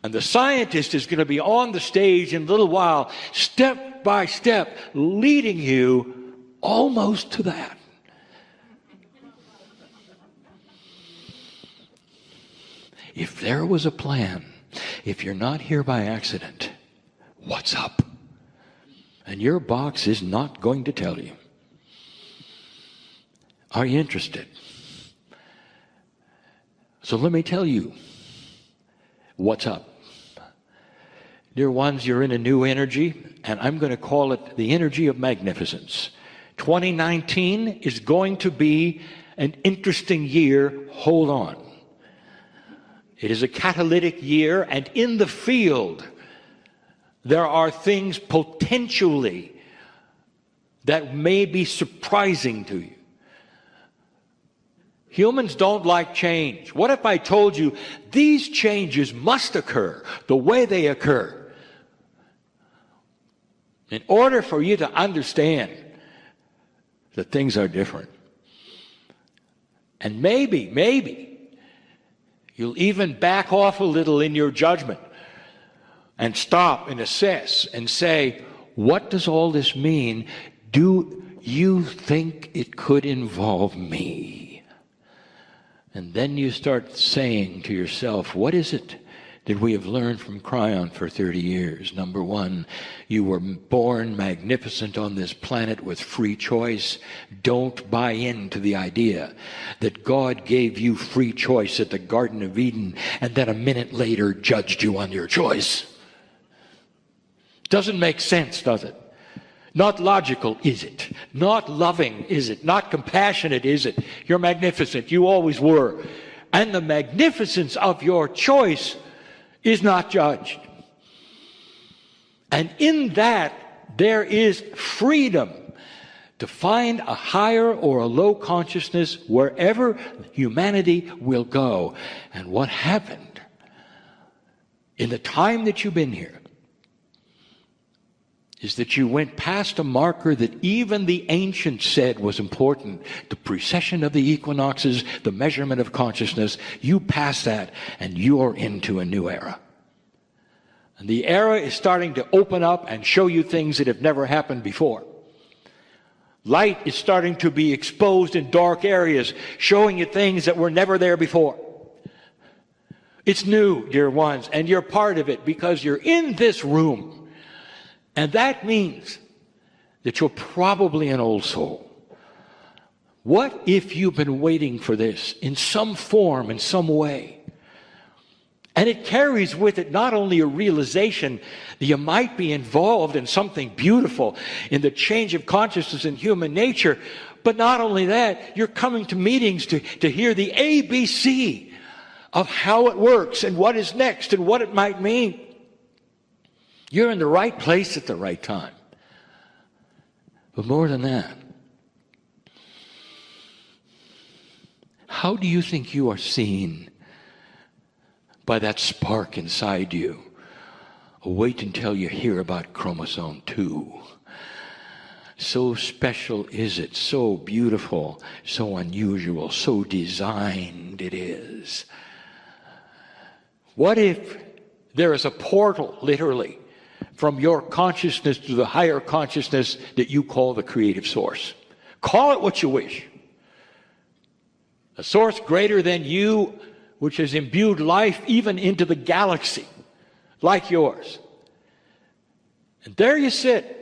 And the scientist is going to be on the stage in a little while, step by step, leading you almost to that. If there was a plan, if you're not here by accident, what's up? And your box is not going to tell you. Are you interested? So let me tell you what's up. Dear ones, you're in a new energy, and I'm going to call it the energy of magnificence. 2019 is going to be an interesting year. Hold on. It is a catalytic year, and in the field, there are things potentially that may be surprising to you. Humans don't like change. What if I told you these changes must occur the way they occur? In order for you to understand that things are different. And maybe, you'll even back off a little in your judgment and stop and assess and say, what does all this mean? Do you think it could involve me? And then you start saying to yourself, what is it that we have learned from Kryon for 30 years? Number one, you were born magnificent on this planet with free choice. Don't buy into the idea that God gave you free choice at the Garden of Eden and then a minute later judged you on your choice. Doesn't make sense, does it? Not logical, is it? Not loving, is it? Not compassionate, is it? You're magnificent. You always were. And the magnificence of your choice is not judged. And in that, there is freedom to find a higher or a low consciousness wherever humanity will go. And what happened in the time that you've been here is that you went past a marker that even the ancients said was important, the precession of the equinoxes, the measurement of consciousness. You passed that, and you're into a new era. And the era is starting to open up and show you things that have never happened before. Light is starting to be exposed in dark areas, showing you things that were never there before. It's new, dear ones, and you're part of it because you're in this room. And that means that you're probably an old soul. What if you've been waiting for this in some form, in some way? And it carries with it not only a realization that you might be involved in something beautiful, in the change of consciousness in human nature, but not only that, you're coming to meetings to hear the ABC of how it works and what is next and what it might mean. You're in the right place at the right time. But more than that, how do you think you are seen by that spark inside you? Wait until you hear about chromosome 2. So special is it, so beautiful, so unusual, so designed it is. What if there is a portal, literally, from your consciousness to the higher consciousness that you call the creative source? Call it what you wish. A source greater than you, which has imbued life even into the galaxy, like yours. And there you sit.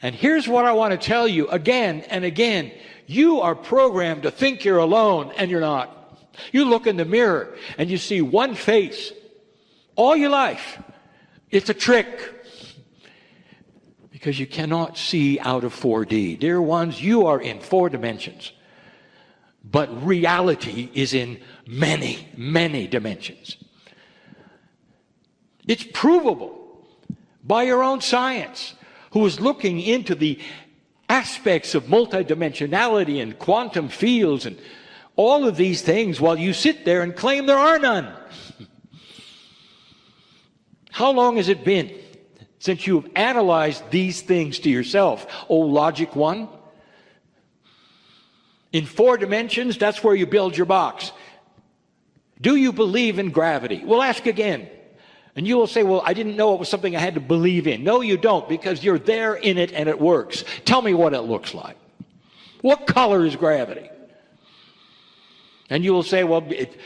And here's what I want to tell you again and again. You are programmed to think you're alone, and you're not. You look in the mirror, and you see one face all your life. It's a trick. Because you cannot see out of 4D. Dear ones, you are in 4 dimensions. But reality is in many, many dimensions. It's provable by your own science, who is looking into the aspects of multidimensionality and quantum fields and all of these things while you sit there and claim there are none. How long has it been Since you've analyzed these things to yourself, oh logic one, in 4 dimensions, that's where you build your box. Do you believe in gravity? We'll ask again. And you will say, well, I didn't know it was something I had to believe in. No, you don't, because you're there in it and it works. Tell me what it looks like. What color is gravity? And you will say, well, it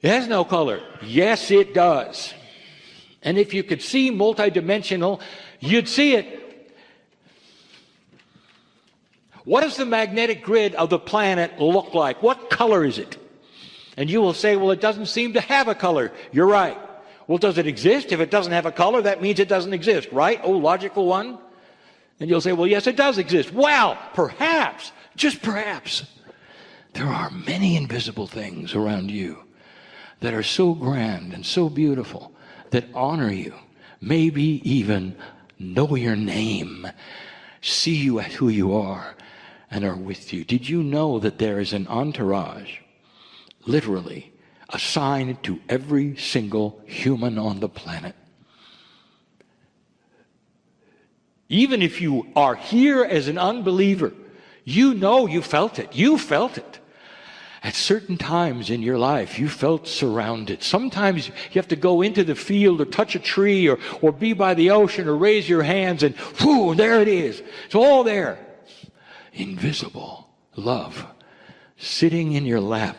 has no color. Yes, it does. And if you could see multidimensional, you'd see it. What does the magnetic grid of the planet look like? What color is it? And you will say, well, it doesn't seem to have a color. You're right. Well, does it exist? If it doesn't have a color, that means it doesn't exist, right? Oh, logical one. And you'll say, well, yes, it does exist. Well, perhaps, just perhaps, there are many invisible things around you that are so grand and so beautiful that honor you, maybe even know your name, see you as who you are, and are with you. Did you know that there is an entourage, literally, assigned to every single human on the planet? Even if you are here as an unbeliever, you know you felt it. You felt it. At certain times in your life, you felt surrounded. Sometimes you have to go into the field or touch a tree or be by the ocean or raise your hands and whoo, there it is. It's all there. Invisible love sitting in your lap.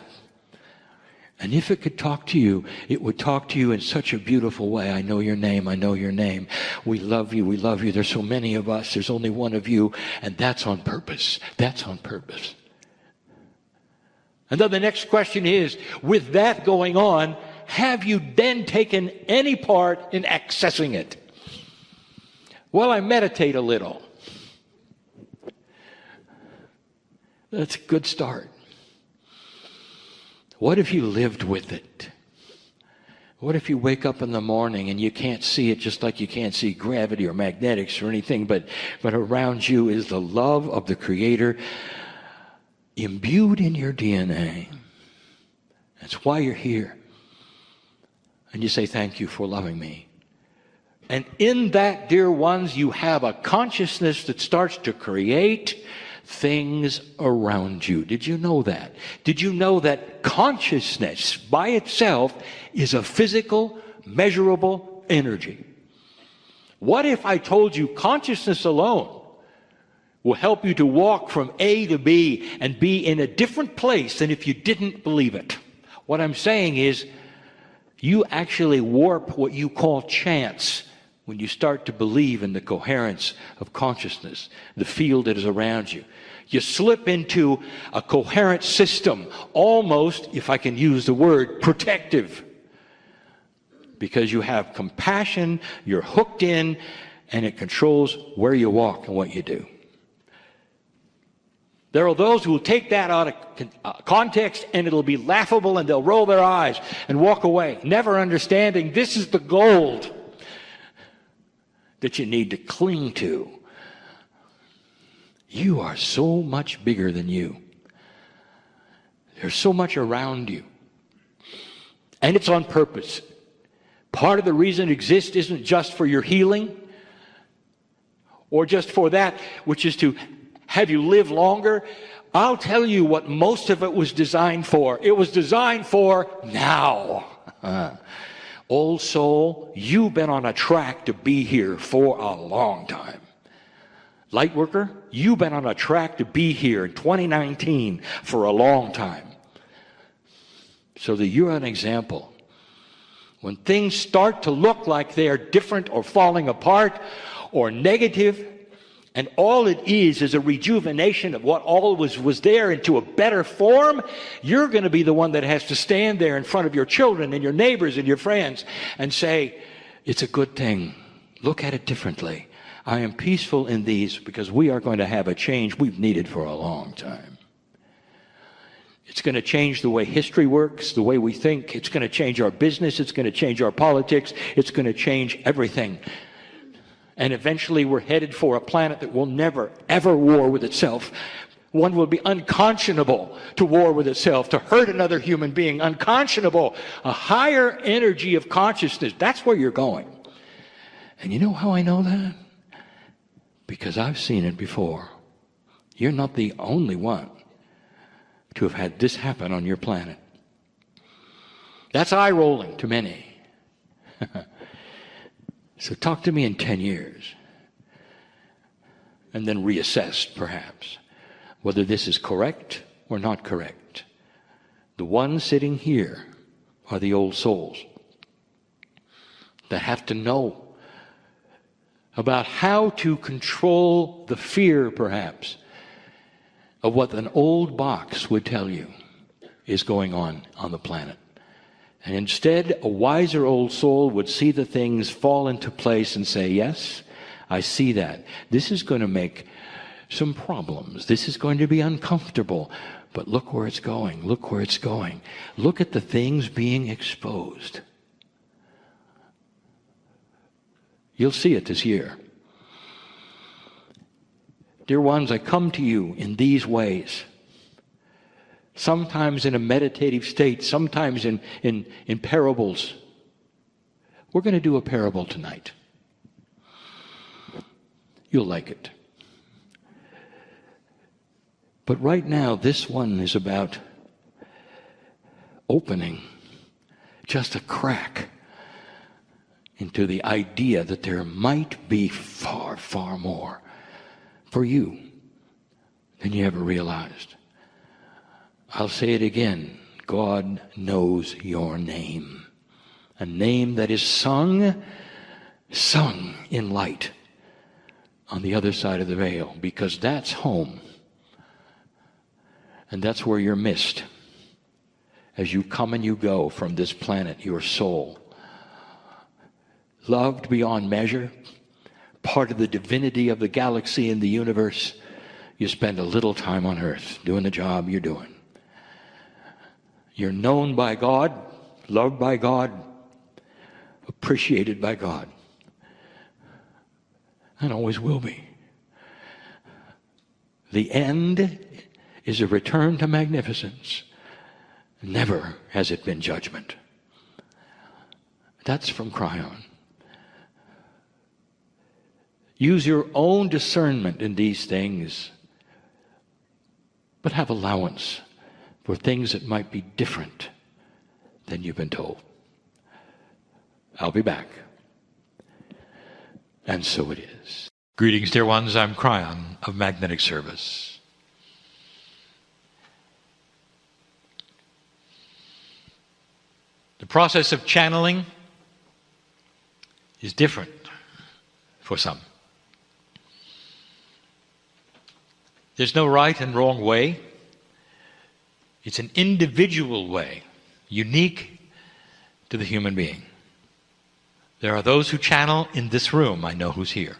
And if it could talk to you, it would talk to you in such a beautiful way. I know your name. I know your name. We love you. We love you. There's so many of us. There's only one of you. And that's on purpose. That's on purpose. And then the next question is, with that going on, have you then taken any part in accessing it? Well, I meditate a little. That's a good start. What if you lived with it? What if you wake up in the morning and you can't see it, just like you can't see gravity or magnetics or anything, but around you is the love of the Creator imbued in your DNA. That's why you're here. And you say, thank you for loving me. And in that, dear ones, you have a consciousness that starts to create things around you. Did you know that? Did you know that consciousness by itself is a physical, measurable energy? What if I told you consciousness alone will help you to walk from A to B and be in a different place than if you didn't believe it? What I'm saying is, you actually warp what you call chance when you start to believe in the coherence of consciousness, the field that is around you. You slip into a coherent system, almost, if I can use the word, protective. Because you have compassion, you're hooked in, and it controls where you walk and what you do. There are those who will take that out of context and it'll be laughable and they'll roll their eyes and walk away, never understanding this is the gold that you need to cling to. You are so much bigger than you. There's so much around you. And it's on purpose. Part of the reason it exists isn't just for your healing or just for that which is to have you live longer. I'll tell you what most of it was designed for. It was designed for now. Old soul, you've been on a track to be here for a long time. Light worker, you've been on a track to be here in 2019 for a long time. So that you're an example. When things start to look like they are different or falling apart or negative, and all it is a rejuvenation of what always was there into a better form, you're going to be the one that has to stand there in front of your children and your neighbors and your friends and say, it's a good thing. Look at it differently. I am peaceful in these because we are going to have a change we've needed for a long time. It's going to change the way history works, the way we think. It's going to change our business. It's going to change our politics. It's going to change everything. And eventually we're headed for a planet that will never, ever war with itself. One will be unconscionable to war with itself, to hurt another human being. Unconscionable. A higher energy of consciousness. That's where you're going. And you know how I know that? Because I've seen it before. You're not the only one to have had this happen on your planet. That's eye-rolling to many. So talk to me in 10 years. And then reassess, perhaps, whether this is correct or not correct. The ones sitting here are the old souls that have to know about how to control the fear, perhaps, of what an old box would tell you is going on the planet. And instead, a wiser old soul would see the things fall into place and say, yes, I see that. This is going to make some problems. This is going to be uncomfortable. But look where it's going. Look where it's going. Look at the things being exposed. You'll see it this year. Dear ones, I come to you in these ways. Sometimes in a meditative state, sometimes in parables. We're going to do a parable tonight. You'll like it. But right now, this one is about opening just a crack into the idea that there might be far, far more for you than you ever realized. I'll say it again. God knows your name. A name that is sung in light on the other side of the veil, because that's home. And that's where you're missed as you come and you go from this planet, your soul. Loved beyond measure, part of the divinity of the galaxy and the universe, you spend a little time on earth doing the job you're doing. You're known by God, loved by God, appreciated by God, and always will be. The end is a return to magnificence. Never has it been judgment. That's from Kryon. Use your own discernment in these things, but have allowance for things that might be different than you've been told. I'll be back. And so it is. Greetings, dear ones. I'm Kryon of Magnetic Service. The process of channeling is different for some. There's no right and wrong way. It's an individual way, unique to the human being. There are those who channel in this room. I know who's here.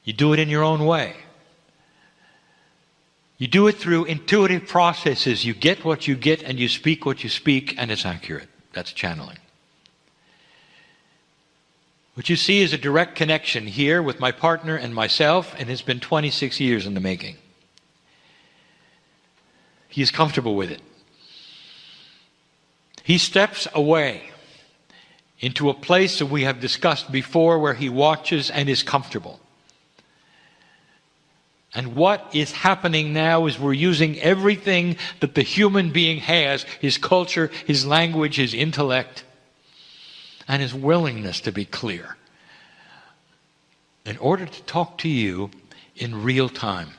You do it in your own way. You do it through intuitive processes. You get what you get and you speak what you speak, and it's accurate. That's channeling. What you see is a direct connection here with my partner and myself, and it's been 26 years in the making. He is comfortable with it. He steps away into a place that we have discussed before where he watches and is comfortable. And what is happening now is we're using everything that the human being has, his culture, his language, his intellect, and his willingness to be clear, in order to talk to you in real time.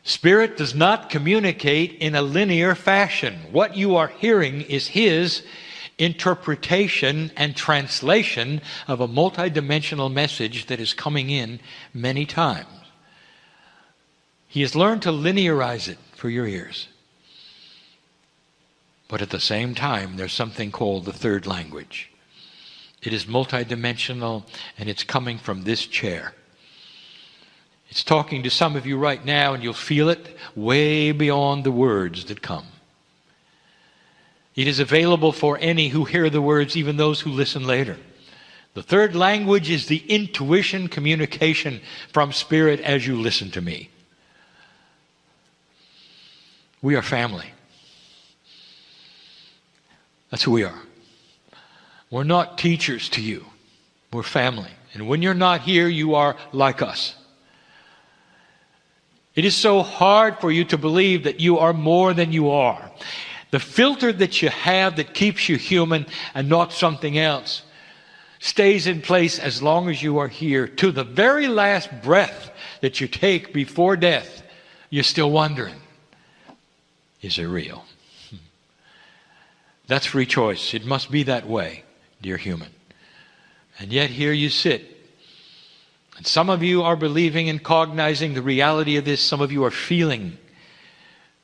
Spirit does not communicate in a linear fashion. What you are hearing is his interpretation and translation of a multidimensional message that is coming in many times. He has learned to linearize it for your ears. But at the same time, there's something called the third language. It is multidimensional, and it's coming from this chair. It's talking to some of you right now, and you'll feel it way beyond the words that come. It is available for any who hear the words, even those who listen later. The third language is the intuition communication from Spirit as you listen to me. We are family. That's who we are. We're not teachers to you. We're family. And when you're not here, you are like us. It is so hard for you to believe that you are more than you are. The filter that you have that keeps you human and not something else stays in place as long as you are here. To the very last breath that you take before death, you're still wondering, is it real? That's free choice. It must be that way, dear human. And yet here you sit. And some of you are believing and cognizing the reality of this. Some of you are feeling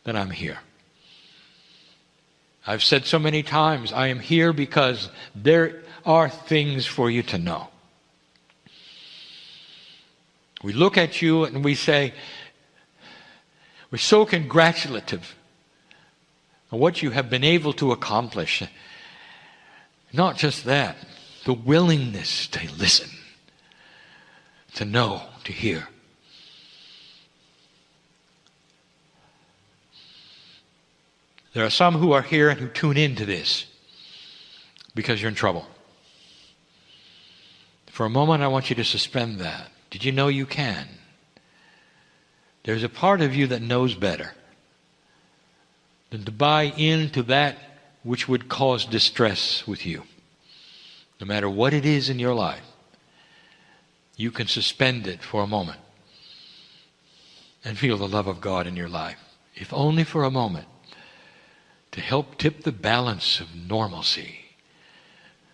that I'm here. I've said so many times, I am here because there are things for you to know. We look at you and we say, we're so congratulative on what you have been able to accomplish. Not just that, the willingness to listen, to know, to hear. There are some who are here and who tune into this because you're in trouble. For a moment, I want you to suspend that. Did you know you can? There's a part of you that knows better than to buy into that which would cause distress with you. No matter what it is in your life, you can suspend it for a moment and feel the love of God in your life, if only for a moment, to help tip the balance of normalcy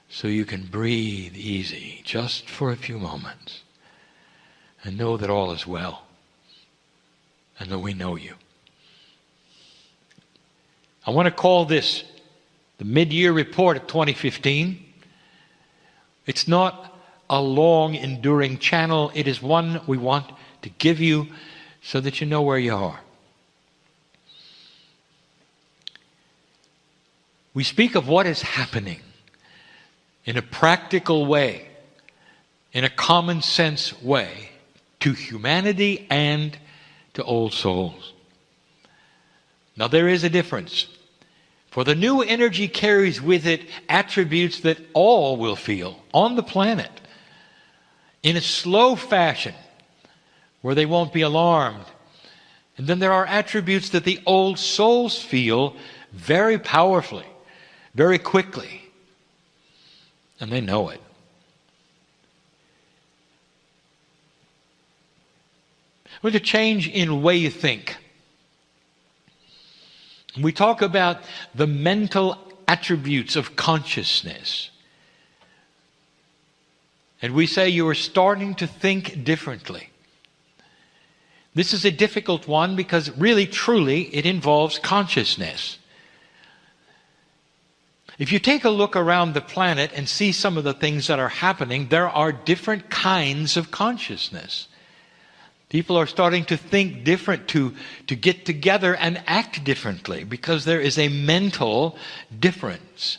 so you can breathe easy just for a few moments and know that all is well and that we know you. I want to call this the mid-year report of 2015. It's not a long, enduring channel. It is one we want to give you so that you know where you are. We speak of what is happening in a practical way, in a common sense way, to humanity and to old souls. Now there is a difference. For the new energy carries with it attributes that all will feel on the planet in a slow fashion where they won't be alarmed. And then there are attributes that the old souls feel very powerfully, very quickly. And they know it. With a change in the way you think. We talk about the mental attributes of consciousness. And we say you are starting to think differently. This is a difficult one because really, truly, it involves consciousness. If you take a look around the planet and see some of the things that are happening, there are different kinds of consciousness. People are starting to think different, to get together and act differently because there is a mental difference.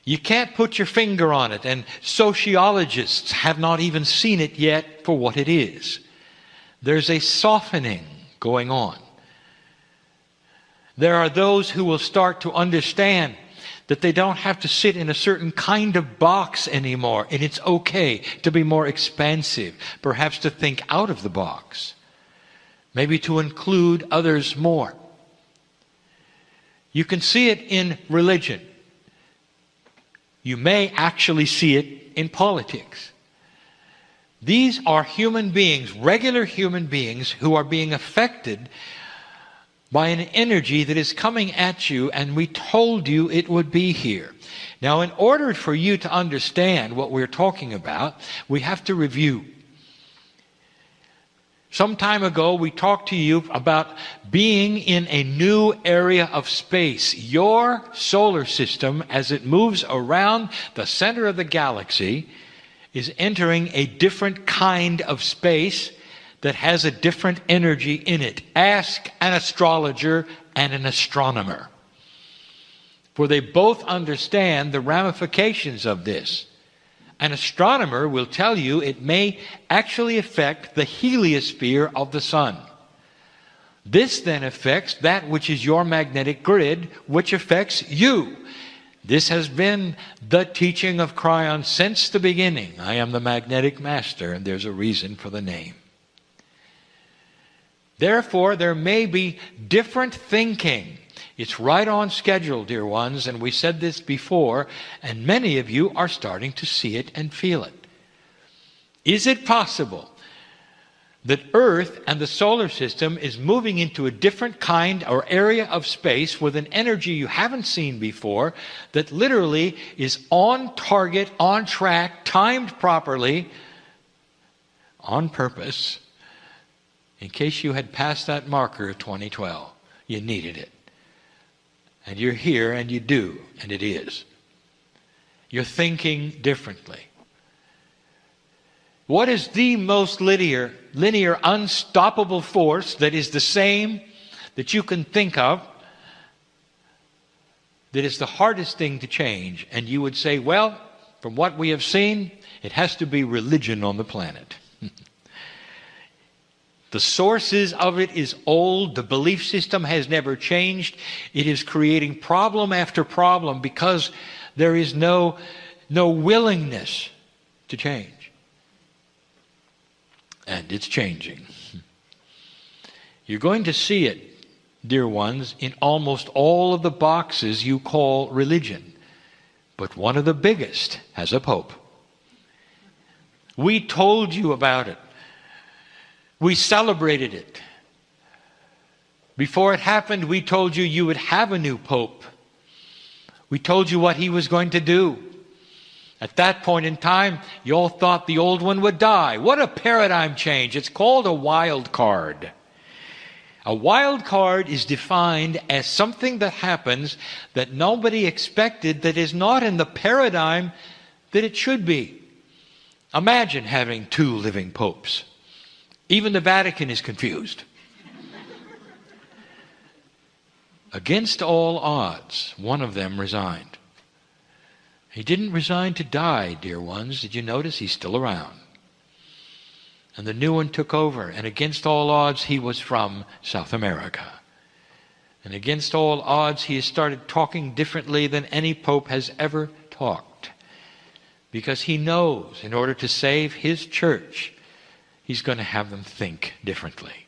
You can't put your finger on it, and sociologists have not even seen it yet for what it is. There's a softening going on. There are those who will start to understand that they don't have to sit in a certain kind of box anymore, and it's okay to be more expansive, perhaps to think out of the box, maybe to include others more. You can see it in religion. You may actually see it in politics. These are human beings, regular human beings, who are being affected by an energy that is coming at you, and we told you it would be here. Now, in order for you to understand what we're talking about, we have to review. Some time ago, we talked to you about being in a new area of space. Your solar system, as it moves around the center of the galaxy, is entering a different kind of space that has a different energy in it. Ask an astrologer and an astronomer, for they both understand the ramifications of this. An astronomer will tell you it may actually affect the heliosphere of the sun. This then affects that which is your magnetic grid, which affects you. This has been the teaching of Kryon since the beginning. I am the magnetic master, and there's a reason for the name. Therefore, there may be different thinking. It's right on schedule, dear ones, and we said this before, and many of you are starting to see it and feel it. Is it possible that Earth and the solar system is moving into a different kind or area of space with an energy you haven't seen before that literally is on target, on track, timed properly, on purpose? In case you had passed that marker of 2012, you needed it. And you're here and you do, and it is. You're thinking differently. What is the most linear, unstoppable force that is the same that you can think of, that is the hardest thing to change? And you would say, well, from what we have seen, it has to be religion on the planet. The sources of it is old. The belief system has never changed. It is creating problem after problem because there is no willingness to change. And it's changing. You're going to see it, dear ones, in almost all of the boxes you call religion. But one of the biggest has a pope. We told you about it. We celebrated it. Before it happened, we told you you would have a new pope. We told you what he was going to do. At that point in time, you all thought the old one would die. What a paradigm change. It's called a wild card. A wild card is defined as something that happens that nobody expected, that is not in the paradigm that it should be. Imagine having 2 living popes. Even the Vatican is confused. Against all odds, one of them resigned. He didn't resign to die, dear ones. Did you notice? He's still around. And the new one took over. And against all odds, he was from South America. And against all odds, he has started talking differently than any pope has ever talked. Because he knows, in order to save his church, he's going to have them think differently.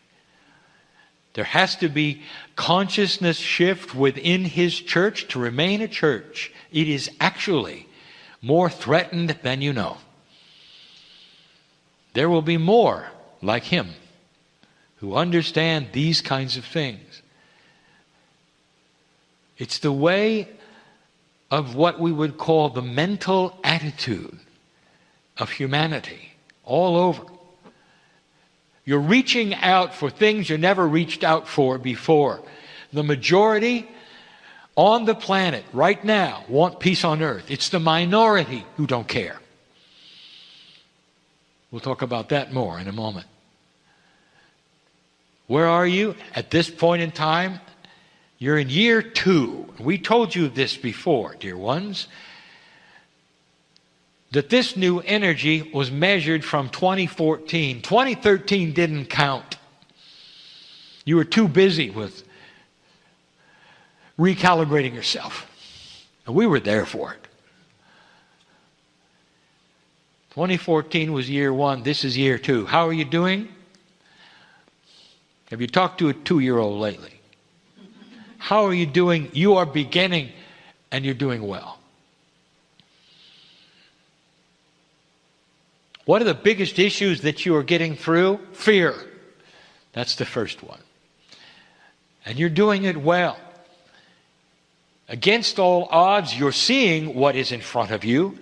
There has to be consciousness shift within his church to remain a church. It is actually more threatened than you know. There will be more like him who understand these kinds of things. It's the way of what we would call the mental attitude of humanity all over. You're reaching out for things you never reached out for before. The majority on the planet right now want peace on earth. It's the minority who don't care. We'll talk about that more in a moment. Where are you at this point in time? You're in year 2. We told you this before, dear ones, that this new energy was measured from 2014. 2013 didn't count. You were too busy with recalibrating yourself. And we were there for it. 2014 was year 1. This is year 2. How are you doing? Have you talked to a 2-year-old lately? How are you doing? You are beginning and you're doing well. What are the biggest issues that you are getting through? Fear. That's the first one. And you're doing it well. Against all odds, you're seeing what is in front of you,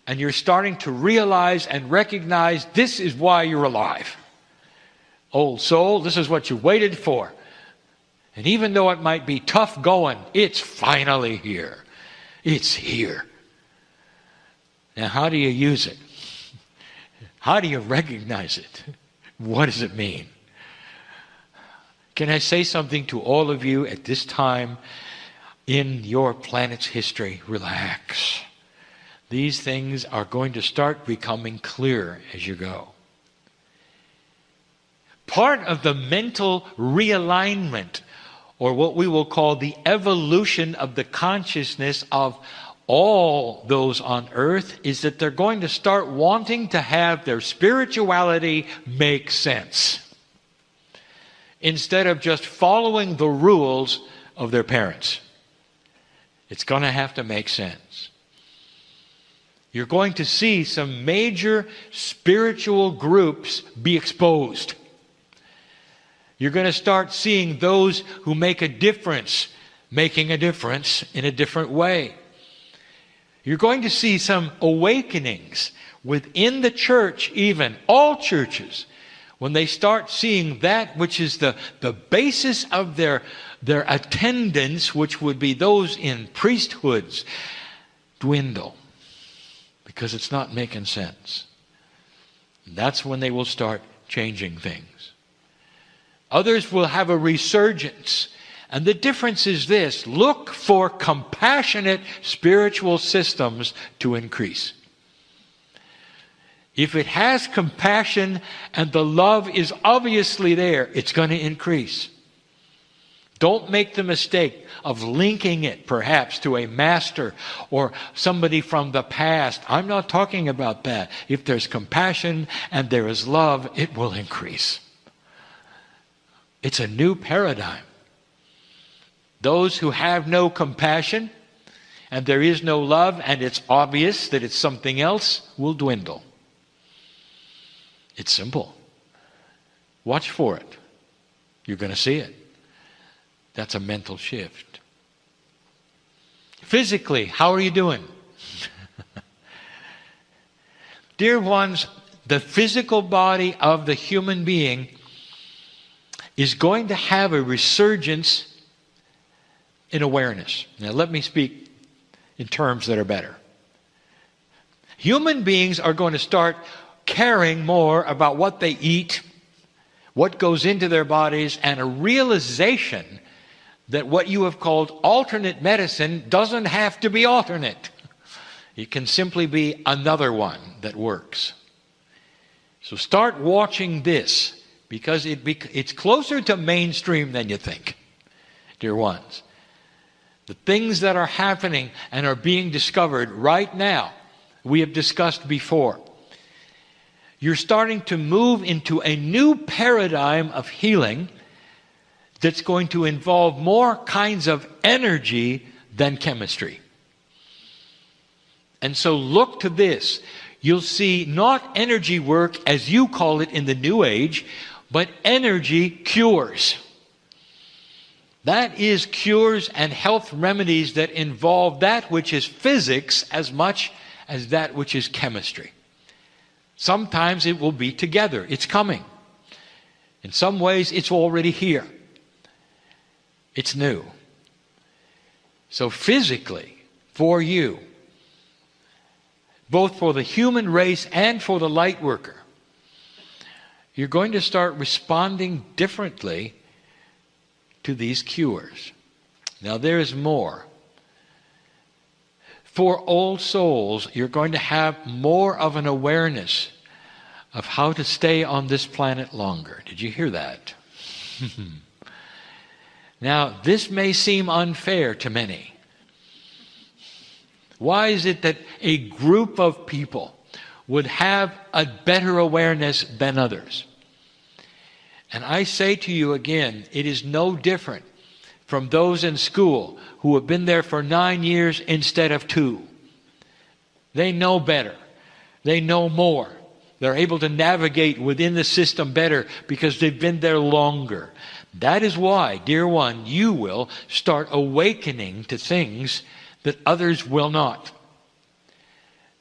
and you're starting to realize and recognize this is why you're alive. Old soul, this is what you waited for. And even though it might be tough going, it's finally here. It's here. Now, how do you use it? How do you recognize it? What does it mean? Can I say something to all of you at this time in your planet's history? Relax. These things are going to start becoming clear as you go. Part of the mental realignment, or what we will call the evolution of the consciousness of all those on earth is that they're going to start wanting to have their spirituality make sense, instead of just following the rules of their parents. It's going to have to make sense. You're going to see some major spiritual groups be exposed. You're going to start seeing those who make a difference making a difference in a different way. You're going to see some awakenings within the church, even all churches, when they start seeing that which is the basis of their attendance, which would be those in priesthoods, dwindle, because it's not making sense. And that's when they will start changing things. Others will have a resurgence. And the difference is this: look for compassionate spiritual systems to increase. If it has compassion and the love is obviously there, it's going to increase. Don't make the mistake of linking it perhaps to a master or somebody from the past. I'm not talking about that. If there's compassion and there is love, it will increase. It's a new paradigm. Those who have no compassion and there is no love and it's obvious that it's something else will dwindle. It's simple. Watch for it. You're going to see it. That's a mental shift. Physically, how are you doing? Dear ones, the physical body of the human being is going to have a resurgence in awareness. Now let me speak in terms that are better. Human beings are going to start caring more about what they eat, what goes into their bodies, and a realization that what you have called alternate medicine doesn't have to be alternate. It can simply be another one that works. So start watching this, because it's closer to mainstream than you think, dear ones. The things that are happening and are being discovered right now, we have discussed before. You're starting to move into a new paradigm of healing that's going to involve more kinds of energy than chemistry. And so look to this. You'll see not energy work as you call it in the New Age, but energy cures. That is cures and health remedies that involve that which is physics as much as that which is chemistry. Sometimes it will be together. It's coming. In some ways, it's already here. It's new. So physically, for you, both for the human race and for the light worker, you're going to start responding differently to these cures. Now there is more. For old souls, you're going to have more of an awareness of how to stay on this planet longer. Did you hear that? Now, this may seem unfair to many. Why is it that a group of people would have a better awareness than others? And I say to you again, it is no different from those in school who have been there for 9 years instead of 2. They know better. They know more. They're able to navigate within the system better because they've been there longer. That is why, dear one, you will start awakening to things that others will not.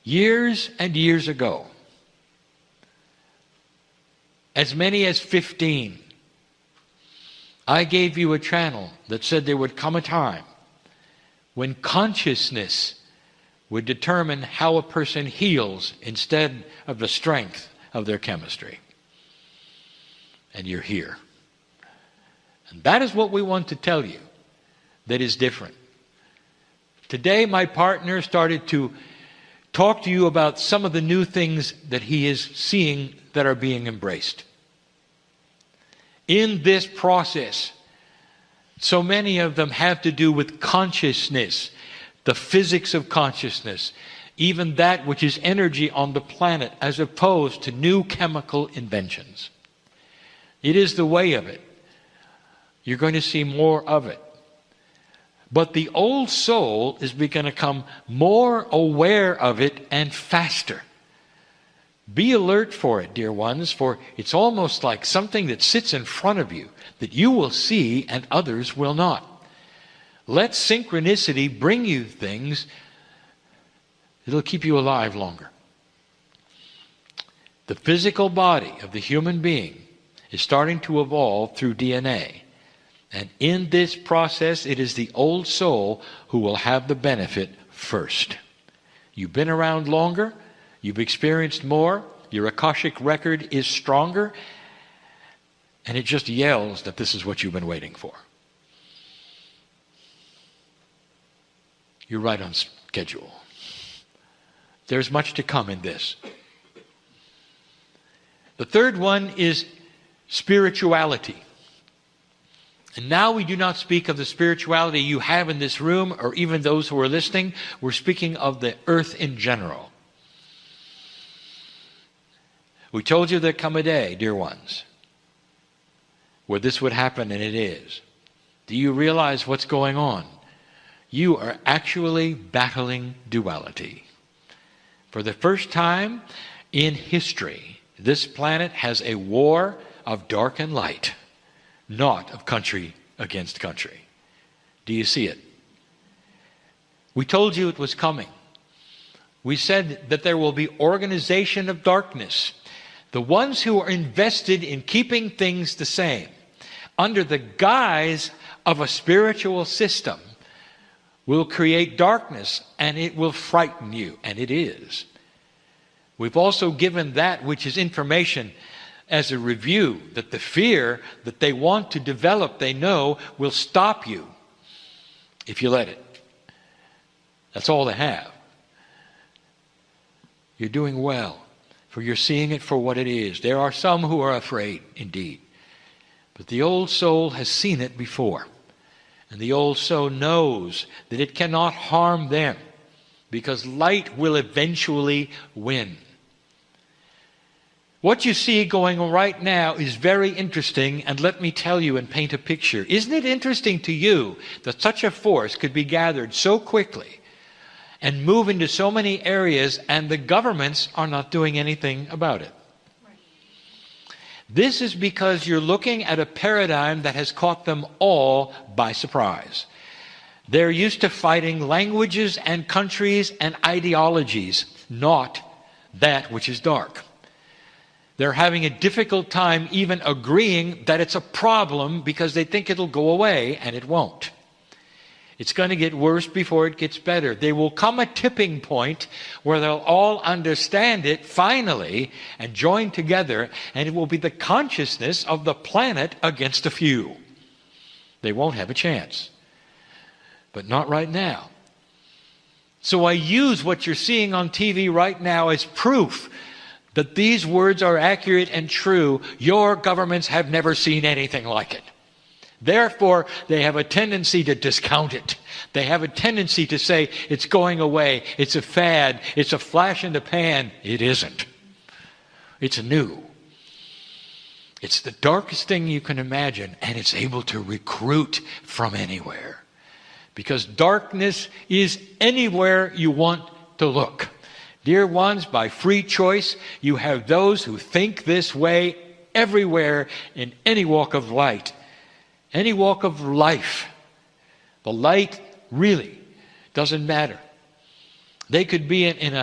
Years and years ago, as many as 15, I gave you a channel that said there would come a time when consciousness would determine how a person heals instead of the strength of their chemistry. And you're here. And that is what we want to tell you that is different. Today, my partner started to talk to you about some of the new things that he is seeing that are being embraced. In this process, so many of them have to do with consciousness, the physics of consciousness, even that which is energy on the planet, as opposed to new chemical inventions. It is the way of it. You're going to see more of it. But the old soul is going to become more aware of it and faster. Be alert for it, dear ones, for it's almost like something that sits in front of you that you will see and others will not. Let synchronicity bring you things. It'll keep you alive longer. The physical body of the human being is starting to evolve through DNA. And in this process, it is the old soul who will have the benefit first. You've been around longer, you've experienced more, your Akashic record is stronger, and it just yells that this is what you've been waiting for. You're right on schedule. There's much to come in this. The third one is spirituality. And now we do not speak of the spirituality you have in this room or even those who are listening. We're speaking of the earth in general. We told you there'd come a day, dear ones, where this would happen, and it is. Do you realize what's going on? You are actually battling duality. For the first time in history, this planet has a war of dark and light, not of country against country. Do you see it? We told you it was coming. We said that there will be organization of darkness. The ones who are invested in keeping things the same, under the guise of a spiritual system, will create darkness, and it will frighten you, and it is. We've also given that which is information as a review, that the fear that they want to develop, they know, will stop you if you let it. That's all they have. You're doing well, for you're seeing it for what it is. There are some who are afraid, indeed. But the old soul has seen it before. And the old soul knows that it cannot harm them, because light will eventually win. What you see going on right now is very interesting, and let me tell you and paint a picture. Isn't it interesting to you that such a force could be gathered so quickly and move into so many areas, and the governments are not doing anything about it? This is because you're looking at a paradigm that has caught them all by surprise. They're used to fighting languages and countries and ideologies, not that which is dark. They're having a difficult time even agreeing that it's a problem, because they think it'll go away, and it won't. It's going to get worse before it gets better. There will come a tipping point where they'll all understand it finally and join together, and it will be the consciousness of the planet against a few. They won't have a chance. But not right now. So I use what you're seeing on TV right now as proof that these words are accurate and true. Your governments have never seen anything like it. Therefore, they have a tendency to discount it. They have a tendency to say it's going away, it's a fad, it's a flash in the pan. It isn't. It's new. It's the darkest thing you can imagine, and it's able to recruit from anywhere. Because darkness is anywhere you want to look. Dear ones, by free choice, you have those who think this way everywhere in any walk of light. Any walk of life. The light really doesn't matter. They could be in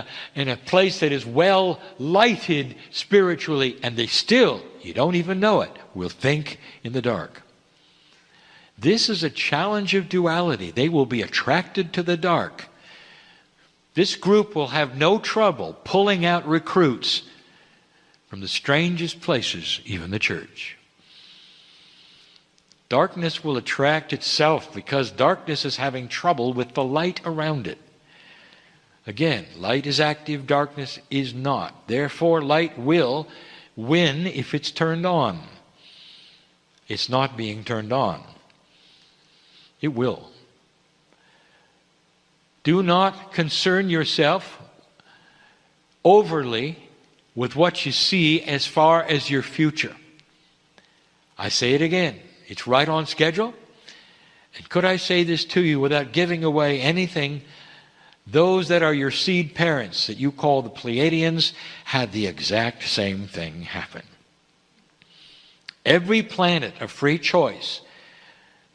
a place that is well lighted spiritually, and they still, you don't even know it, will think in the dark. This is a challenge of duality. They will be attracted to the dark. This group will have no trouble pulling out recruits from the strangest places, even the church. Darkness will attract itself, because darkness is having trouble with the light around it. Again, light is active, darkness is not. Therefore, light will win if it's turned on. It's not being turned on. It will. Do not concern yourself overly with what you see as far as your future. I say it again. It's right on schedule. And could I say this to you without giving away anything? Those that are your seed parents, that you call the Pleiadians, had the exact same thing happen. Every planet of free choice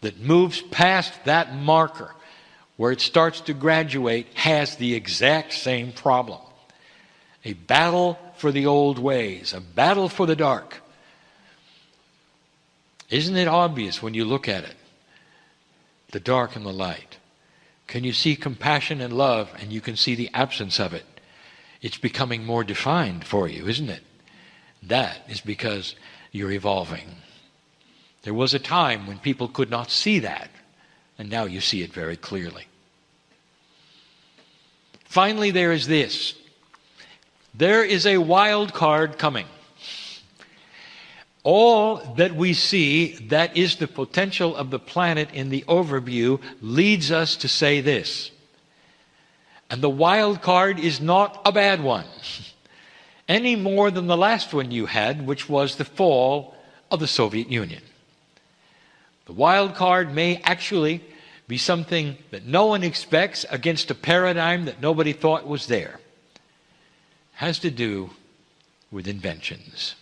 that moves past that marker where it starts to graduate has the exact same problem. A battle for the old ways, a battle for the dark. Isn't it obvious when you look at it? The dark and the light. Can you see compassion and love, and you can see the absence of it? It's becoming more defined for you, isn't it? That is because you're evolving. There was a time when people could not see that, and now you see it very clearly. Finally, there is this. There is a wild card coming. All that we see that is the potential of the planet in the overview leads us to say this. And the wild card is not a bad one, any more than the last one you had, which was the fall of the Soviet Union. The wild card may actually be something that no one expects against a paradigm that nobody thought was there. It has to do with inventions.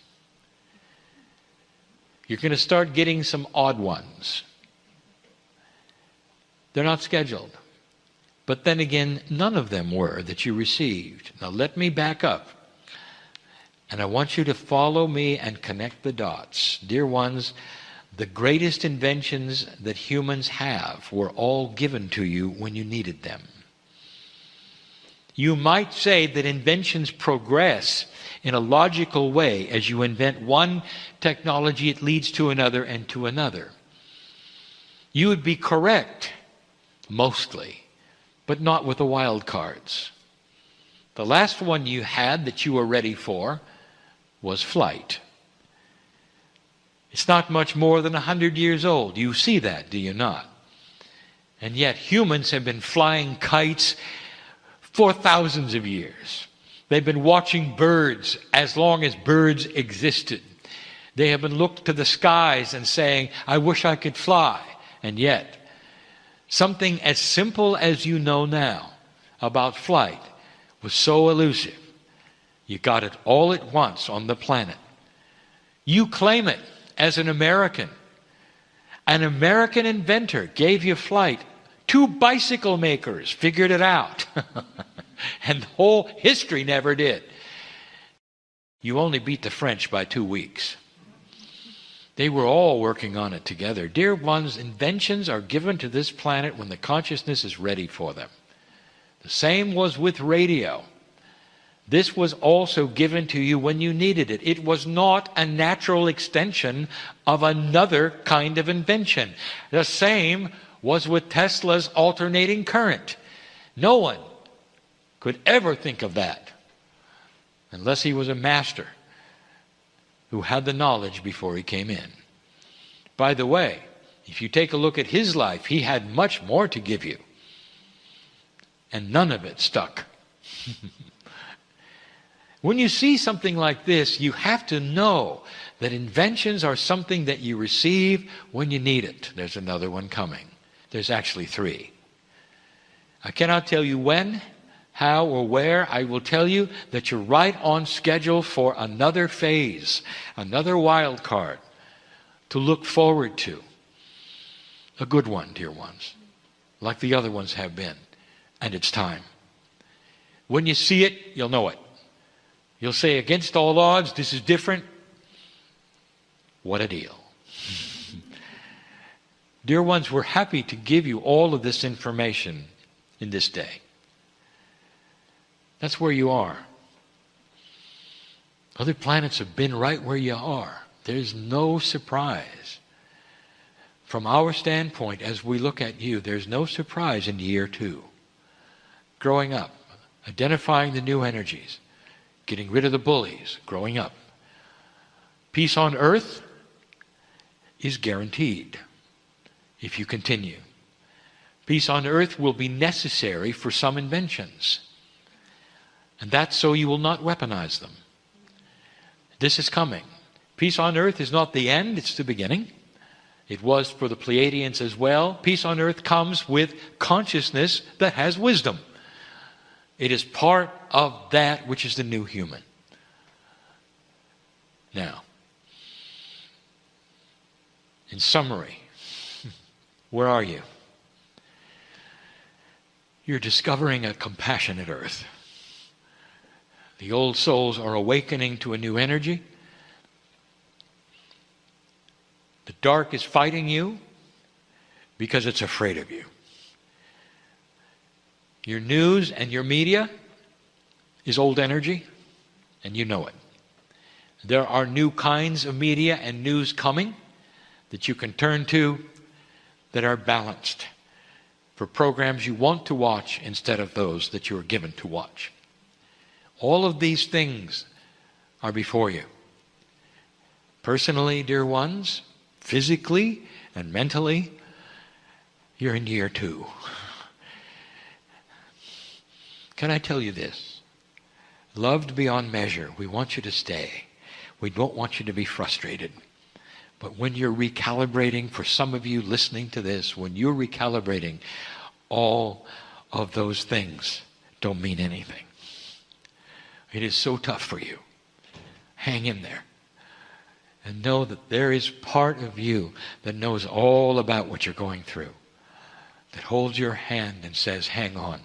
You're going to start getting some odd ones. They're not scheduled. But then again, none of them were that you received. Now let me back up. And I want you to follow me and connect the dots. Dear ones, the greatest inventions that humans have were all given to you when you needed them. You might say that inventions progress in a logical way. As you invent one technology, it leads to another and to another. You would be correct, mostly, but not with the wild cards. The last one you had that you were ready for was flight. It's not much more than 100 years old. You see that, do you not? And yet humans have been flying kites for thousands of years. They've been watching birds as long as birds existed. They have been looking to the skies and saying, I wish I could fly. And yet, something as simple as you know now about flight was so elusive. You got it all at once on the planet. You claim it as an American. An American inventor gave you flight. 2 bicycle makers figured it out. And the whole history never did. You only beat the French by 2 weeks. They were all working on it together. Dear ones, inventions are given to this planet when the consciousness is ready for them. The same was with radio. This was also given to you when you needed it. It was not a natural extension of another kind of invention. The same was with Tesla's alternating current. No one could ever think of that unless he was a master who had the knowledge before he came in. By the way, if you take a look at his life, he had much more to give you. And none of it stuck. When you see something like this, you have to know that inventions are something that you receive when you need it. There's another one coming. There's actually 3. I cannot tell you when, how, or where. I will tell you that you're right on schedule for another phase, another wild card to look forward to. A good one, dear ones, like the other ones have been. And it's time. When you see it, you'll know it. You'll say, against all odds, this is different. What a deal. Dear ones, we're happy to give you all of this information in this day. That's where you are. Other planets have been right where you are. There's no surprise. From our standpoint, as we look at you, there's no surprise in year 2. Growing up, identifying the new energies, getting rid of the bullies, growing up. Peace on earth is guaranteed if you continue. Peace on earth will be necessary for some inventions. And that's so you will not weaponize them. This is coming. Peace on earth is not the end, it's the beginning. It was for the Pleiadians as well. Peace on earth comes with consciousness that has wisdom. It is part of that which is the new human. Now, in summary, where are you? You're discovering a compassionate earth. The old souls are awakening to a new energy. The dark is fighting you because it's afraid of you. Your news and your media is old energy, and you know it. There are new kinds of media and news coming that you can turn to that are balanced for programs you want to watch instead of those that you are given to watch. All of these things are before you. Personally, dear ones, physically and mentally, you're in year 2. Can I tell you this? Loved beyond measure, we want you to stay. We don't want you to be frustrated. But when you're recalibrating, for some of you listening to this, when you're recalibrating, all of those things don't mean anything. It is so tough for you. Hang in there. And know that there is part of you that knows all about what you're going through. That holds your hand and says, hang on.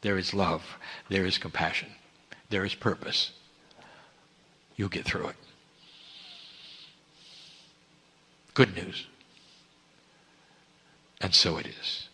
There is love. There is compassion. There is purpose. You'll get through it. Good news. And so it is.